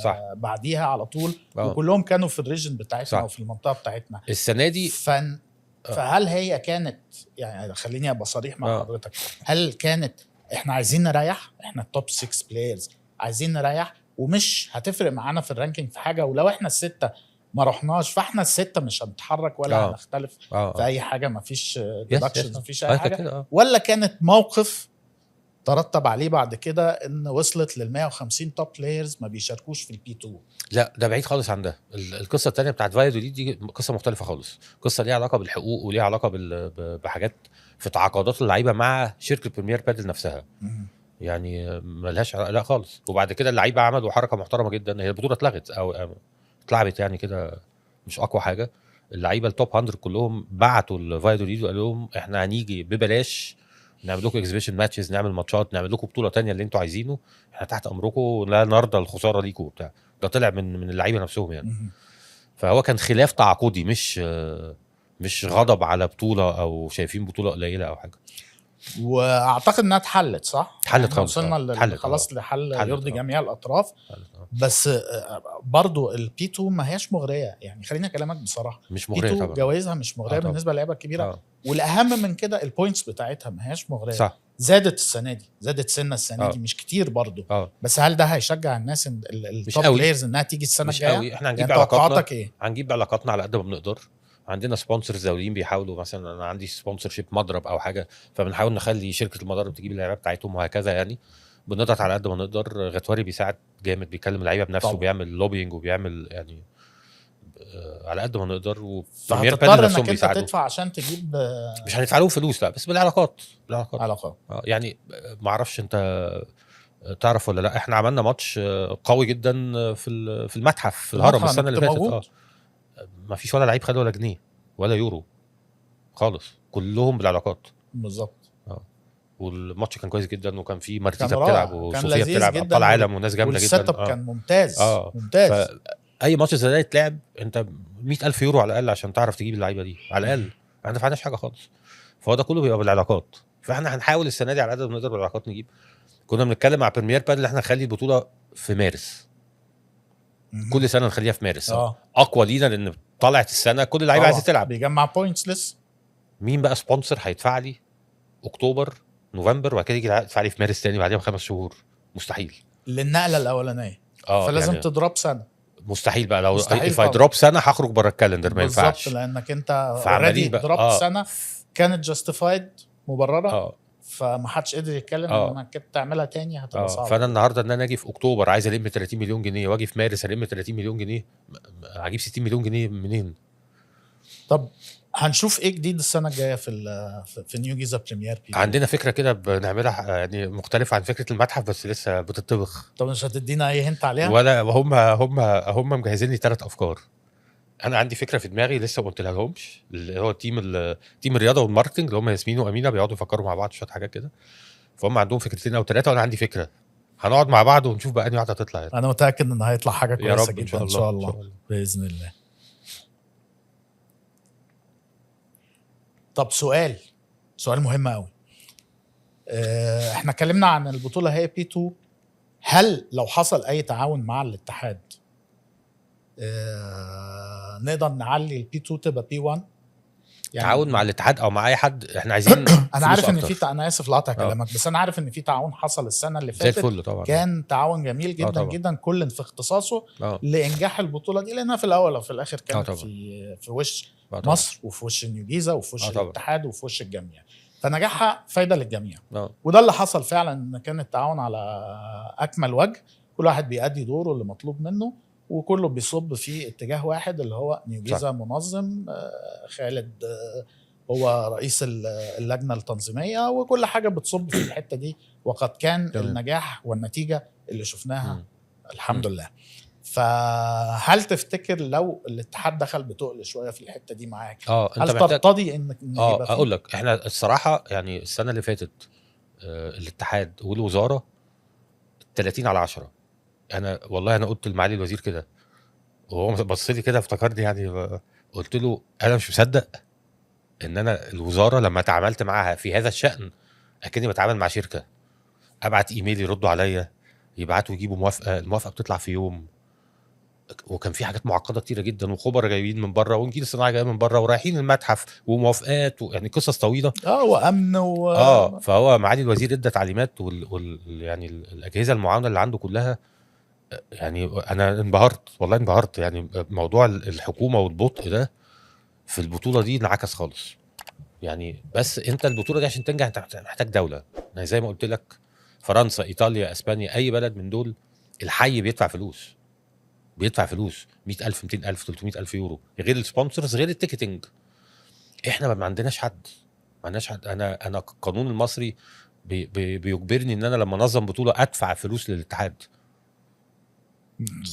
صح. بعديها على طول، وكلهم كانوا في الريجن بتاعتنا صح. وفي المنطقه بتاعتنا السنه دي. فهل هي كانت، يعني خليني ابقى صريح مع حضرتك، هل كانت احنا عايزين نريح، احنا التوب 6 بلايرز عايزين نريح ومش هتفرق معانا في الرانكينج في حاجه، ولو احنا السته ما رحناش فاحنا السته مش هنتحرك ولا هنختلف في اي حاجه، ما فيش ديدكشنز، ما فيش اي حاجه ولا كانت موقف ترتب عليه بعد كده ان وصلت لل 150 توب بلايرز ما بيشاركوش في البي 2؟ لا ده بعيد خالص عن ده. القصه الثانيه بتاعت فايدوليد دي قصه مختلفه خالص، قصه ليها علاقه بالحقوق وليها علاقه بحاجات في تعاقدات اللعيبه مع شركه بريمير بادل نفسها. يعني ملهاش لا خالص. وبعد كده اللعيبه عملوا حركه محترمه جدا، هي البطوله اتلغت او اتلعبت يعني كده، مش اقوى حاجه. اللعيبه التوب 100 كلهم بعتوا لفايدوليد وقالوا لهم احنا هنيجي ببلاش نعمل لكم اكزيبيشن ماتشز، نعمل ماتشات، نعمل لكم بطوله تانية اللي انتوا عايزينه، احنا تحت امركم، لا نرضى الخساره ليكم وبتاع. ده طلع من اللعيبه نفسهم يعني. فهو كان خلاف تعاقدي، مش غضب على بطوله او شايفين بطوله قليله او حاجه. واعتقد انها اتحلت، صح؟ اتحلت خالص. وصلنا خلاص لحل يرضي جميع الاطراف. بس برضو البي 2 ما هياش مغريه، يعني خلينا اكلمك بصراحه، مش مغريه طبعا، جوائزها مش مغريه بالنسبه للعيبه الكبيره. والاهم من كده البوينتس بتاعتها ما هياش مغريه. صح. زادت السنه دي، زادت سنه السنه دي، مش كتير برضو. بس هل ده هيشجع الناس التوب بلايرز انها تيجي السنه الجايه؟ قوي. احنا هنجيب يعني علاقاتنا ايه؟ هنجيب علاقاتنا على قد ما بنقدر. عندنا سبونسرز دوليين بيحاولوا، مثلا انا عندي سبونسر شيب مضرب او حاجه، فبنحاول نخلي شركه المضارب تجيب اللعيبه بتاعتهم وهكذا. يعني بنضغط على قد ما نقدر. غتواري بيساعد جامد، بيكلم اللعيبه بنفسه، بيعمل لوبينج وبيعمل يعني على قد ما نقدر. وبريمير بادل نفسهم بيساعدوا. تدفع عشان تجيب، مش هندفع لهم فلوس لا، بس بالعلاقات. علاقات. يعني ما اعرفش انت تعرف ولا لا، احنا عملنا ماتش قوي جدا في المتحف في الهرم السنه اللي فاتت. ما فيش ولا لعيب خد ولا جنيه ولا يورو خالص، كلهم بالعلاقات بالظبط. والماتش كان كويس جدا، وكان في مارتيتا بتلعب وصوفيا بتلعب ابطال عالم وناس جامده جدا. والسيت اب كان ممتاز. ممتاز. اي ماتش زي ده يتلعب انت 100,000 يورو على الاقل عشان تعرف تجيب اللعيبه دي على الاقل. احنا ما دفعناش حاجه خالص، فهو ده كله بيبقى بالعلاقات. فاحنا هنحاول السنه دي على قد ما نقدر بالعلاقات نجيب. كنا بنتكلم مع بريمير بادل احنا نخلي البطوله في مارس، كل سنه نخليها في مارس. اقوى لينا لان طلعت السنه كل اللعيبه عايزه تلعب، بيجمع بوينتس لسه. مين بقى سبونسر هيدفع لي اكتوبر نوفمبر وبعد كده يجي يدفع لي في مارس تاني بعدها ب5 شهور؟ مستحيل للنقله الاولانيه. فلازم يعني تضرب سنه. مستحيل بقى. لو في دروب سنه هخرج بره الكالندر، ما ينفعش بالظبط، لانك انت اوريدي ضربت سنه كانت جاستيفايد مبرره. فما حدش قدر يتكلم انك كنت تعملها تاني هتبقى صعبه. فانا النهارده ان انا اجي في اكتوبر عايز الم 30 مليون جنيه واجي في مارس الم 30 مليون جنيه، هجيب 60 مليون جنيه منين؟ طب هنشوف ايه جديد السنه الجايه في نيوجيزا بريمير بي؟ عندنا فكره كده بنعملها يعني مختلفه عن فكره المتحف، بس لسه بتطبخ. طب مش هتدينا اي هنت عليها؟ ولا هم مجهزين لي 3 افكار. انا عندي فكره في دماغي لسه ما قلتلها لهمش، اللي هو تيم الرياضه والماركتنج اللي هم ياسمين وامينه بيقعدوا يفكروا مع بعض شويه حاجات كده. فهم عندهم فكرتين او 3 وانا عندي فكره. هنقعد مع بعض ونشوف بقى انهي واحده هتطلع. انا متاكد ان هيطلع حاجه كويسه جدا. إن شاء الله. باذن الله. طب سؤال مهم قوي. احنا اتكلمنا عن البطوله هي بي 2. هل لو حصل اي تعاون مع الاتحاد نقدر نعلي البي 2 تبقى بي 1؟ يعني تعاون مع الاتحاد او مع اي حد، احنا عايزين انا عارف ان أكتر. في انا اسف لقطع كلامك، بس انا عارف ان في تعاون حصل السنه اللي فاتت زي الفل طبعا. كان تعاون جميل جدا جدا، كل في اختصاصه لانجاح البطوله دي، لانها في الاول وفي الاخر كانت في وش مصر وفي وش نيو جيزه وفي وش الاتحاد وفي وش الجميع، فنجاحها فايده للجميع. وده اللي حصل فعلا، ان كان التعاون على اكمل وجه، كل واحد بيأدي دوره اللي مطلوب منه، وكله بيصب في اتجاه واحد اللي هو نيو جيزه منظم، خالد هو رئيس اللجنه التنظيميه، وكل حاجه بتصب في الحته دي، وقد كان النجاح والنتيجه اللي شفناها الحمد لله. فهل تفتكر لو الاتحاد دخل بتقل شويه في الحته دي معاك، هل ترتضي انك يبقى اقول لك احنا الصراحه يعني السنه اللي فاتت الاتحاد والوزاره 30/10. انا والله انا قلت لمعالي الوزير كده، وهو بص لي كده افتكرني، يعني قلت له انا مش مصدق ان انا الوزاره لما تعاملت معاها في هذا الشأن اكني بتعامل مع شركه. ابعت ايميل يردوا عليا، يبعتوا يجيبوا موافقه، الموافقه بتطلع في يوم، وكان في حاجات معقده كتيره جدا، وخبراء جايين من بره، ونجيل الصناعي جاي من بره، ورايحين المتحف وموافقات، يعني قصص طويله وامن فهو معالي الوزير ادى تعليمات يعني الاجهزه المعاونه اللي عنده كلها. يعني انا انبهرت، والله انبهرت، يعني موضوع الحكومه والبطء ده في البطوله دي انعكس خالص. يعني بس انت البطوله دي عشان تنجح انت محتاج دوله، يعني زي ما قلت لك فرنسا، ايطاليا، اسبانيا، اي بلد من دول الحي بيدفع فلوس 100,000 200,000 300,000 يورو، غير السبونسرز، غير التيكتنج. احنا ما عندناش حد. انا القانون المصري بيجبرني ان انا لما انظم بطوله ادفع فلوس للاتحاد،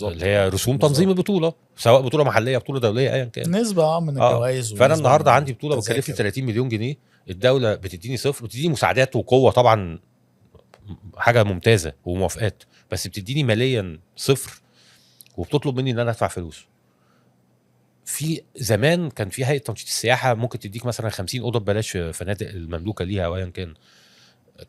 اللي هي رسوم تنظيم البطوله، سواء بطوله محليه بطوله دوليه ايا كان، نسبه من الجوائز. فانا النهارده عندي بطوله بتكلفني 30 مليون جنيه، الدوله بتديني صفر، بتديني مساعدات وقوه طبعا حاجه ممتازه وموافقات، بس بتديني ماليا صفر، وبتطلب مني ان انا ادفع فلوس. في زمان كان في هيئه تنشيط السياحه ممكن تديك مثلا 50 اوضه ببلاش في فنادق المملوكه ليها او ايا كان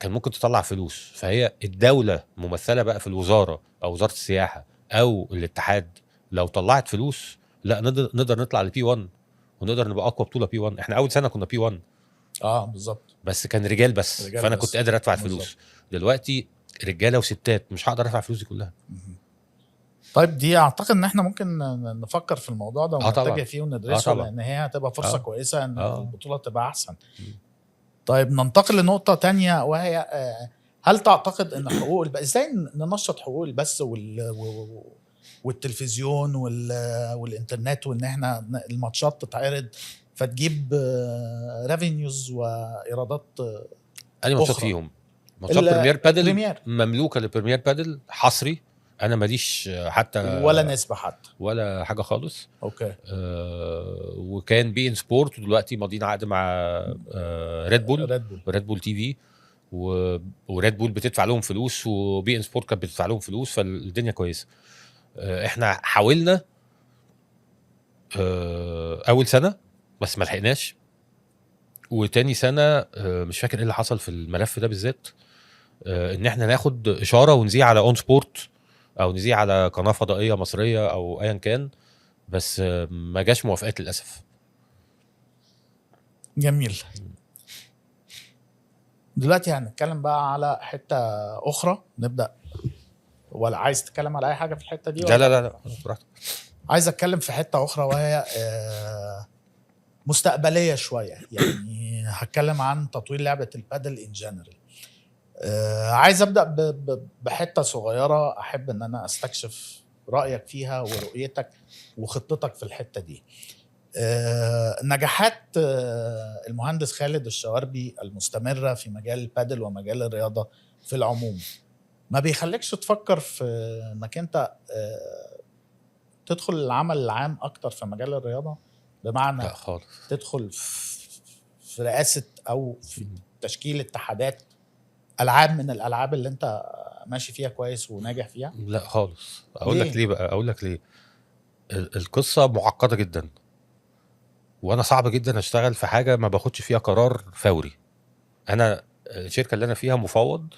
ممكن تطلع فلوس. فهي الدوله ممثله بقى في الوزاره او وزاره السياحه او الاتحاد، لو طلعت فلوس لا نقدر نطلع لبي 1 ونقدر نبقى اقوى بطوله بي 1. احنا اول سنه كنا بي 1 بالظبط، بس كان رجال بس، فانا كنت قادر ادفع الفلوس. دلوقتي رجاله وستات، مش هقدر ادفع فلوسي كلها. طيب دي اعتقد ان احنا ممكن نفكر في الموضوع ده ونتجه فيه وندرسه، لان هي هتبقى فرصه كويسه ان البطوله تبقى احسن. طيب ننتقل لنقطه تانية، وهي هل تعتقد ان حقوق ازاي ننشط حقوق البث والتلفزيون والانترنت، وان احنا الماتشات تتعرض فتجيب ريفينيوز وايرادات انا مبسوط فيهم. ماتشات بريمير بادل مملوكه لبريمير بادل حصري، انا ماليش حتى ولا نسبه حتى ولا حاجه خالص. اوكي. وكان بي ان سبورت، ودلوقتي ماضيين عقد مع ريد بول تي في، وريد بول بتدفع لهم فلوس، وبي ان سبورت كانت بتدفع لهم فلوس، فالدنيا كويسه. احنا حاولنا اول سنه بس ما لحقناش، وتاني سنه مش فاكر ايه اللي حصل في الملف ده بالذات، ان احنا ناخد اشاره ونذيع على اون سبورت او نذيع على قناه فضائيه مصريه او ايا كان، بس ما جاش موافقات للاسف. جميل. دلوقتي هنتكلم بقى على حته اخرى، نبدا ولا عايز تتكلم على اي حاجه في الحته دي؟ لا براحتك. عايز اتكلم في حته اخرى، وهي مستقبليه شويه، يعني هتكلم عن تطوير لعبه البادل ان جنرال. عايز ابدا بحته صغيره، احب ان انا استكشف رايك فيها ورؤيتك وخطتك في الحته دي. نجاحات المهندس خالد الشواربي المستمره في مجال البادل ومجال الرياضه في العموم ما بيخليكش تفكر في انك انت تدخل العمل العام اكتر في مجال الرياضه؟ بمعنى لا خالص. تدخل في رئاسه او في تشكيل اتحادات العاب من الالعاب اللي انت ماشي فيها كويس وناجح فيها؟ لا خالص. اقول لك ليه بقى، اقول لك ليه. القصه معقده جدا. وانا صعب جدا اشتغل في حاجه ما باخدش فيها قرار فوري. انا الشركه اللي انا فيها مفوض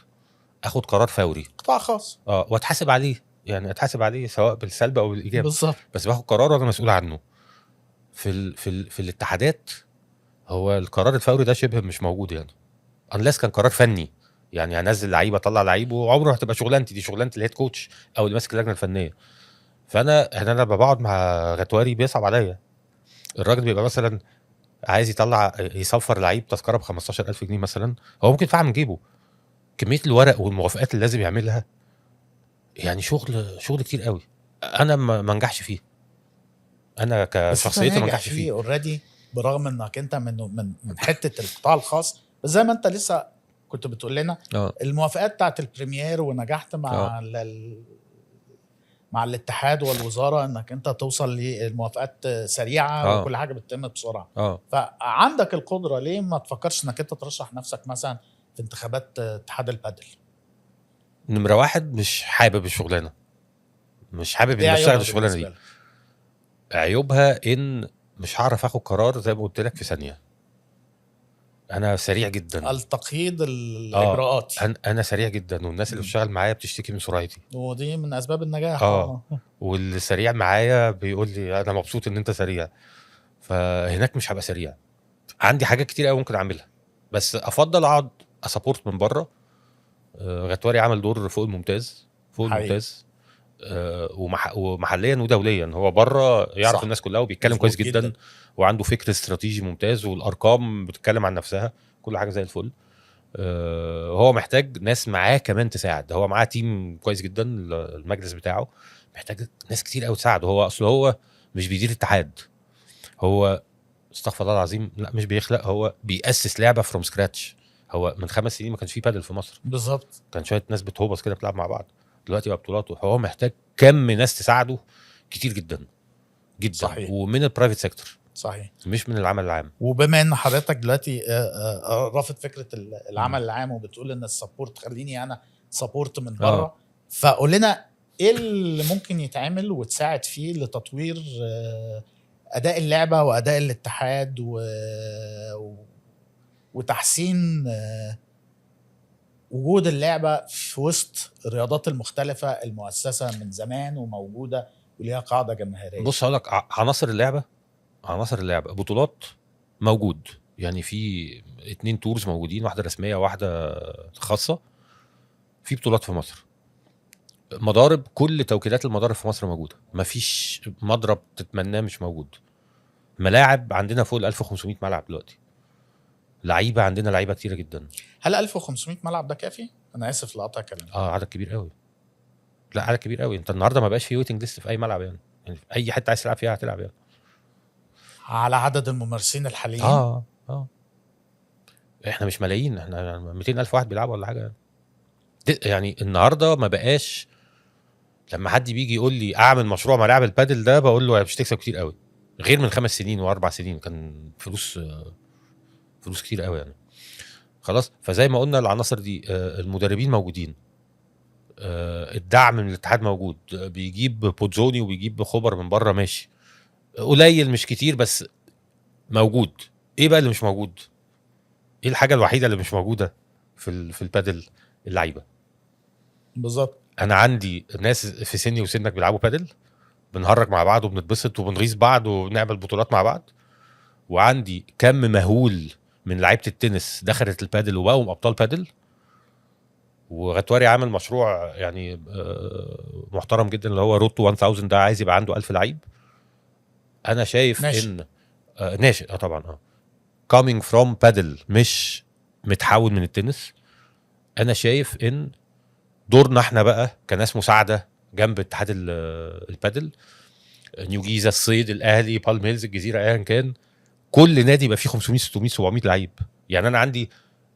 اخد قرار فوري، قطاع خاص واتحاسب عليه، يعني اتحاسب عليه سواء بالسلب او بالايجاب، بالظبط. بس باخد قرار وانا مسؤول عنه. في الاتحادات هو القرار الفوري ده شبه مش موجود يعني، unless كان قرار فني، يعني هنزل لعيبه اطلع لعيب، وعمره هتبقى شغلانتي، دي شغلانه الهيد كوتش او اللي ماسك اللجنه الفنيه. انا لما بقعد مع غتواري بيصعب عليا. الراجل بيبقى مثلا عايز يصفر لعيب تذكره ب 15,000 جنيه مثلا، هو ممكن يدفعها من جيبه. كميه الورق والموافقات اللي لازم يعملها، يعني شغل كتير قوي، انا ما انجحش فيه، انا بس انت كشخصيتي ما ناجح انجحش فيه فيه. اوريدي، برغم انك انت من حته القطاع الخاص، بس زي ما انت لسه كنت بتقول لنا الموافقات بتاعت البريمير، ونجحت مع مع الاتحاد والوزاره انك انت توصل للموافقات سريعه وكل حاجه بتتم بسرعه. فعندك القدره، ليه ما تفكرش انك انت ترشح نفسك مثلا في انتخابات اتحاد البادل؟ نمره واحد، مش حابب الشغلانه، مش حابب ايه اني اشتغل عيوبها الشغلانه بالنسبه دي. لك؟ عيوبها ان مش هعرف اخد قرار زي ما قلت لك في ثانيه، انا سريع جدا. التقييد الاجراءاتي. انا سريع جدا، والناس اللي بتشتغل معايا بتشتكي من سرعتي، ودي من اسباب النجاح. واللي سريع معايا بيقول لي انا مبسوط ان انت سريع. فهناك مش هبقى سريع، عندي حاجات كتير قوي ممكن اعملها، بس افضل اقعد اسابورت من بره. غتواري عمل دور فوق الممتاز، فوق الممتاز، ومحليا ودوليا. هو بره يعرف صح. الناس كلها وبيتكلم كويس جدا وعنده فكر استراتيجي ممتاز، والارقام بتتكلم عن نفسها، كل حاجه زي الفل. هو محتاج ناس معاه كمان تساعد، هو معاه تيم كويس جدا، المجلس بتاعه محتاج ناس كتير قوي تساعده. هو اصله هو مش بيدير اتحاد، هو استغفر الله العظيم، لا مش بيخلق، هو بيأسس لعبه فروم سكراتش. هو من 5 سنين ما كانش فيه بادل في مصر بالظبط، كان شويه ناس بتهوبص كده بتلعب مع بعض، دلوقتي بقى بطولات. هو محتاج كم ناس تساعده كتير جدا جدا. صحيح. ومن البرايفت سيكتور، صحيح، مش من العمل العام. وبما ان حضرتك دلوقتي رافض فكره العمل العام، وبتقول ان السبورت خليني انا سبورت من بره، فقول لنا ايه اللي ممكن يتعمل وتساعد فيه لتطوير اداء اللعبه واداء الاتحاد وتحسين وجود اللعبه في وسط الرياضات المختلفه المؤسسه من زمان وموجوده وليها قاعده جماهيريه. بص هقول لك عناصر اللعبه بطولات موجود، يعني في 2 تورز موجودين، واحده رسميه وواحده خاصه. في بطولات في مصر، مضارب، كل توكيلات المضارب في مصر موجوده، مفيش مضرب تتمناه مش موجود. ملاعب عندنا فوق ال 1500 ملعب دلوقتي، لعيبه عندنا لعيبه كتيره جدا. هل 1500 ملعب ده كافي؟ انا اسف لقطع كلامك. عدد كبير قوي، لا عدد كبير قوي. انت النهارده ما بقاش في ويتنج ليست في اي ملعب، يعني في اي حته عايز تلعب فيها هتلعب يعني. على عدد الممارسين الحاليين. احنا مش ملايين، احنا 200,000 واحد بيلعبوا ولا حاجه يعني. النهارده ما بقاش لما حد بيجي يقول لي اعمل مشروع ملاعب البادل ده، بقول له مش تكسب كتير قوي، غير من 5 سنين و4 سنين كان فلوس كتير قوي يعني. خلاص، فزي ما قلنا العناصر دي، المدربين موجودين، الدعم من الاتحاد موجود، بيجيب بوتزوني وبيجيب خبر من بره، ماشي قليل مش كتير بس موجود. ايه بقى اللي مش موجود؟ ايه الحاجه الوحيده اللي مش موجوده في البادل؟ اللعيبه. بالظبط. انا عندي ناس في سني وسنك بيلعبوا بادل، بنهرج مع بعض وبنتبسط وبنغيظ بعض وبنعمل بطولات مع بعض، وعندي كم مهول من لعيبه التنس دخلت البادل وبقوا ابطال بادل. وغتواري عامل مشروع يعني محترم جدا، اللي هو روت 1000 ده، عايز يبقى عنده 1000 لعيب. انا شايف ناشئ. ان ناشئ طبعا coming from بادل، مش متحول من التنس. انا شايف ان دورنا احنا بقى كناس مساعده جنب اتحاد البادل، نيو جيزه، الصيد، الاهلي، بالم هيلز، الجزيره، ايا كان، كل نادي يبقى فيه 500 600 700 لعيب. يعني انا عندي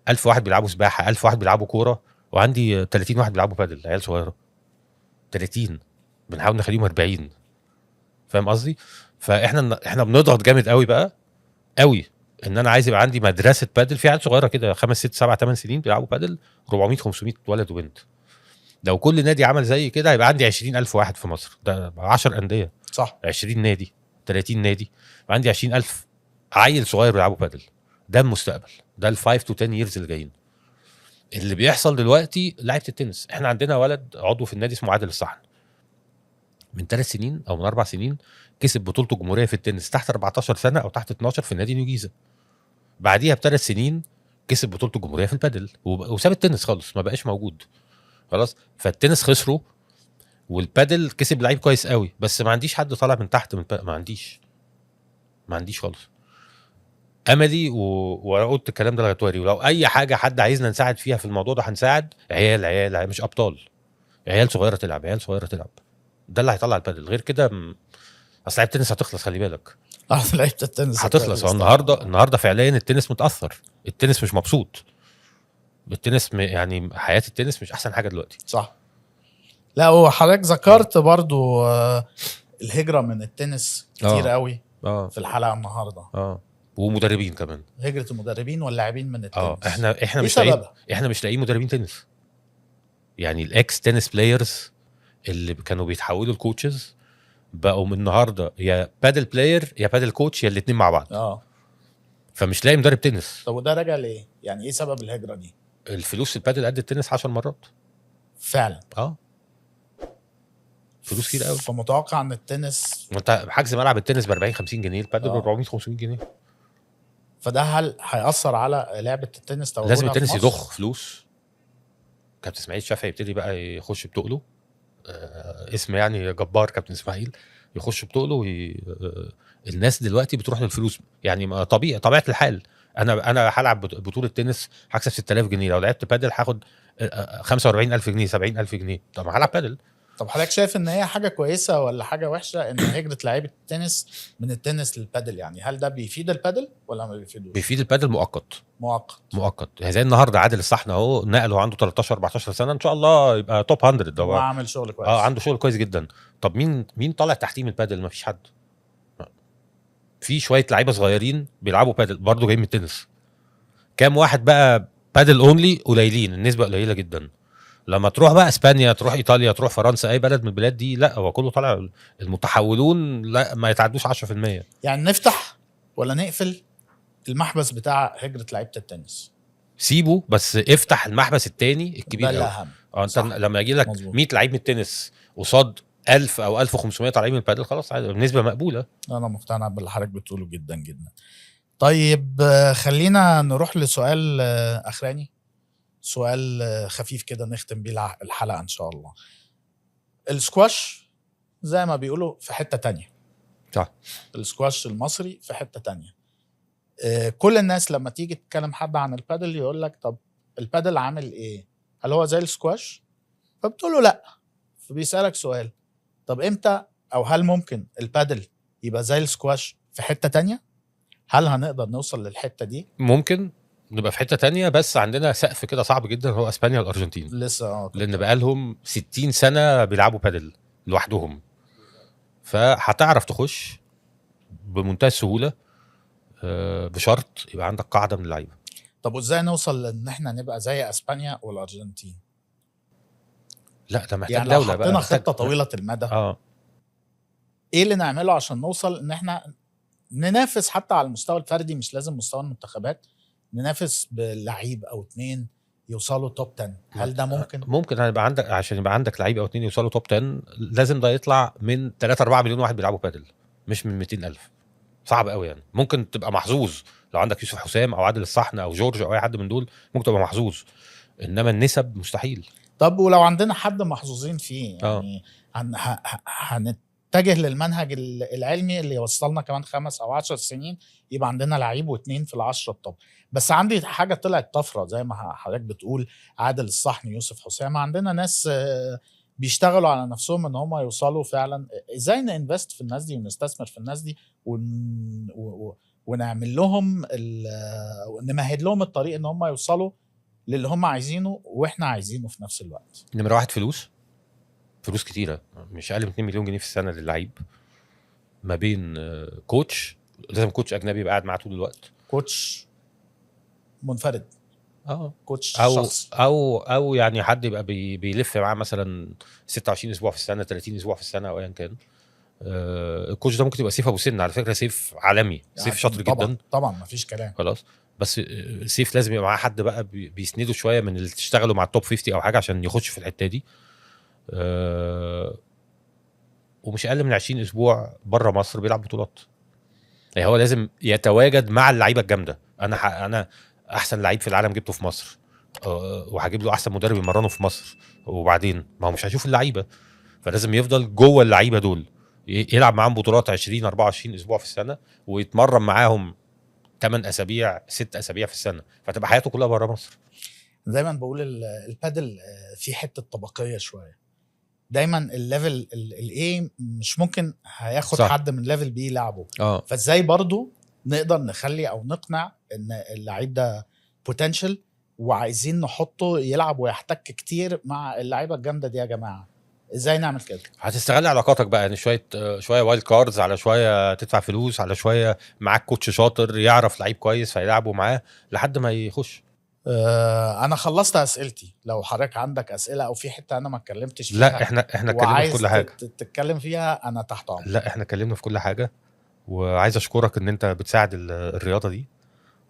1000 واحد بيلعبوا سباحه، 1000 واحد بيلعبوا كوره، وعندي 30 واحد بيلعبوا بادل، عيال صغيره 30 بنحاول نخليهم 40. فاهم قصدي؟ فاحنا بنضغط جامد قوي بقى قوي، ان انا عايز يبقى عندي مدرسه بادل فيها عيال صغيره كده 5 6 7 8 سنين بيلعبوا بادل، 400 500 ولد وبنت. لو كل نادي عمل زي كده هيبقى عندي 20,000 واحد في مصر، ده 10 انديه، صح، 20 نادي، 30 نادي، وعندي 20,000 عيل صغير بيلعبوا بادل. ده المستقبل، ده ال 5 to 10 years اللي جايين. اللي بيحصل دلوقتي لعيبه التنس، احنا عندنا ولد عضو في النادي اسمه عادل الصحن، من 3 سنين او من 4 سنين كسب بطوله الجمهوريه في التنس تحت 14 سنه او تحت 12 في النادي نيو جيزه. بعديها ب3 سنين كسب بطوله الجمهوريه في البادل وساب التنس خالص، ما بقاش موجود خلاص. فالتنس خسره والبادل كسب لعيب كويس قوي، بس ما عنديش حد طالع من تحت ما عنديش خالص. املي وقلت الكلام ده لغايه دلوقتي، ولو اي حاجه حد عايزنا نساعد فيها في الموضوع ده هنساعد. عيال مش ابطال، عيال صغيره تلعب، ده اللي هيطلع البادل. غير كده اصل لعيبه التنس هتخلص، خلي بالك. لعيبه التنس هتخلص. النهارده فعليا التنس متاثر، التنس مش مبسوط بالتنس، يعني حياه التنس مش احسن حاجه دلوقتي. صح. لا وحضرتك ذكرت برضو الهجره من التنس كتير قوي في الحلقه النهارده. ومدربين كمان، هجره المدربين واللاعبين من التنس. احنا مش لاقيين مدربين تنس. يعني الاكس تنس بلايرز اللي كانوا بيتحولوا الكوتشز بقوا من النهارده يا بادل بلاير يا بادل كوتش، يا الاثنين مع بعض. فمش لاقي مدرب تنس. طب وده راجع ليه؟ يعني ايه سبب الهجره دي؟ الفلوس البادل قد التنس 10 مرات فعلا. فلوس كتير قوي. فمتوقع ان التنس، وانت حجز ملعب التنس ب 40 50 جنيه، البادل ب 400 500 جنيه. فده هل هيأثر على لعبه التنس؟ لازم التنس يضخ فلوس. كابتن اسماعيل الشافعي يبتدي بقى يخش بتقله، اسم يعني جبار كابتن اسماعيل، يخش بتقله الناس دلوقتي بتروح للفلوس. يعني طبيعه الحال. انا هلعب بطوله تنس هكسب 6000 جنيه، لو لعبت بادل هاخد 45000 جنيه 70000 جنيه. طب هلعب بادل. طب حضرتك شايف ان هي حاجه كويسه ولا حاجه وحشه ان هجره لعيبه التنس من التنس للبادل؟ يعني هل ده بيفيد البادل ولا ما بيفيدوش؟ بيفيد البادل مؤقت. زي النهارده عادل الصحن اهو نقله، عنده 13 14 سنه، ان شاء الله يبقى توب 100 ده. هو عامل شغل كويس. عنده شغل كويس جدا. طب مين طالع تحتيه من البادل؟ ما فيش حد. في شويه لعيبه صغيرين بيلعبوا بادل برضه جايين من التنس. كام واحد بقى بادل اونلي؟ قليلين، النسبه قليله جدا. لما تروح بقى اسبانيا، تروح ايطاليا، تروح فرنسا، اي بلد من البلاد دي، لا هو كله طالع المتحولون لا ما يتعدوش 10%. يعني نفتح ولا نقفل المحبس بتاع هجره لعيبه التنس؟ سيبه، بس افتح المحبس التاني الكبير ده الاهم. انت لما يجي لك 100 لعيب من التنس قصاد 1000 او 1500 طالعين من البادل، خلاص النسبه مقبوله. انا مقتنع باللي حضرتك بتقوله جدا جدا. طيب خلينا نروح لسؤال اخراني، سؤال خفيف كده نختم بيه الحلقه ان شاء الله. السكواش زي ما بيقولوا في حته تانية، صح؟ السكواش المصري في حته تانية. كل الناس لما تيجي تتكلم حد عن البادل يقول لك طب البادل عامل ايه؟ هل هو زي السكواش؟ فبتقول له لا. فبيسألك سؤال، طب امتى او هل ممكن البادل يبقى زي السكواش في حتة تانية؟ هل هنقدر نوصل للحتة دي؟ ممكن نبقى في حتة تانية، بس عندنا سقف كده صعب جدا، هو اسبانيا والارجنتين لسه لان بقى لهم 60 سنة بيلعبوا بادل لوحدهم. فهتعرف تخش بمنتهى السهولة، بشرط يبقى عندك قاعدة من اللعيبة. طب وازاي نوصل ان احنا نبقى زي اسبانيا والارجنتين؟ لا ده محتاج يعني دولة لو حطينا خطة طويلة المدى ايه اللي نعمله عشان نوصل ان احنا ننافس حتى على المستوى الفردي، مش لازم مستوى المنتخبات، ننافس بلعيب او 2 يوصلوا توب 10؟ هل ده ممكن؟ ممكن هيبقى عندك، عشان يبقى عندك لعيب او 2 يوصلوا توب 10 لازم ده يطلع من 3-4 مليون واحد بيلعبوا بادل، مش من 200,000. صعب قوي يعني. ممكن تبقى محظوظ لو عندك يوسف حسام او عادل الصحن او جورج او اي حد من دول، ممكن تبقى محظوظ، انما النسب مستحيل. طب ولو عندنا حد محظوظين فيه يعني هنتجه للمنهج العلمي اللي يوصلنا كمان 5 أو 10 سنين يبقى عندنا لعيب و2 في ال10 الطب. بس عندي حاجة طلعت طفرة زي ما حضرتك بتقول، عادل الصحن، يوسف حسام، عندنا ناس بيشتغلوا على نفسهم ان هم يوصلوا فعلا. ازاي نinvest في الناس دي ونستثمر في الناس دي ونعمل لهم ونمهد لهم الطريق ان هم يوصلوا للي هم عايزينه واحنا عايزينه في نفس الوقت؟ نمرة 1 فلوس كتيرة، مش اقل من 2 مليون جنيه في السنة للعيب، ما بين كوتش، لازم كوتش اجنبي يبقى قاعد معاه طول الوقت، كوتش منفرد، كوتش شخص، او يعني حد يبقى بيلف معاه مثلا 26 اسبوع في السنة 30 اسبوع في السنة او ايا كان. الكوتش ده ممكن يبقى سيف ابو سن، على فكره سيف عالمي، سيف شاطر طبعا جدا طبعا مفيش كلام. خلاص. بس سيف لازم يبقى معاه حد بقى بيسنده شويه من اللي تشتغلوا مع التوب 50 او حاجه عشان يخش في الحته دي. ومش اقل من 20 اسبوع بره مصر بيلعب بطولات. يعني هو لازم يتواجد مع اللعيبه الجامده. انا احسن لعيب في العالم جبته في مصر، وهجيب له احسن مدرب يمرنه في مصر، وبعدين ما هو مش هيشوف اللعيبه، فلازم يفضل جوه اللعيبه دول، يلعب معاهم بطولات 20 24 اسبوع في السنه، ويتمرن معاهم 8 اسابيع 6 اسابيع في السنه، فتبقى حياته كلها بره مصر. دايما بقول البادل في حته طبقيه شويه. دايما الليفل الاي مش ممكن هياخد صح. حد من ليفل بي يلعبه. فازاي برضو نقدر نخلي او نقنع ان اللعيب ده بوتنشال وعايزين نحطه يلعب ويحتك كتير مع اللعيبه الجامده دي؟ يا جماعه ازاي نعمل كده؟ هتستغل علاقاتك بقى، يعني شويه وايلد كاردز، على شويه تدفع فلوس، على شويه معاك كوتش شاطر يعرف لعيب كويس فيلعبه معاه لحد ما يخش. انا خلصت اسئلتي، لو حضرتك عندك اسئله او في حته انا ما اتكلمتش فيها لا احنا اتكلمنا في كل حاجه. تتكلم فيها، انا تحت امرك. لا احنا اتكلمنا في كل حاجه، وعايز اشكرك ان انت بتساعد الرياضه دي،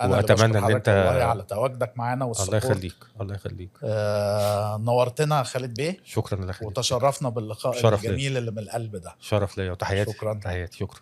انا اللي واتمنى بشكر ان حضرتك انت والله على تواجدك معانا الله والسبورت. يخليك الله يخليك. نورتنا خالد بيه، شكرا لك، وتشرفنا باللقاء شرف ليا. الجميل اللي من القلب ده. شرف ليا وتحياتي. شكراً. تحياتي، شكرا.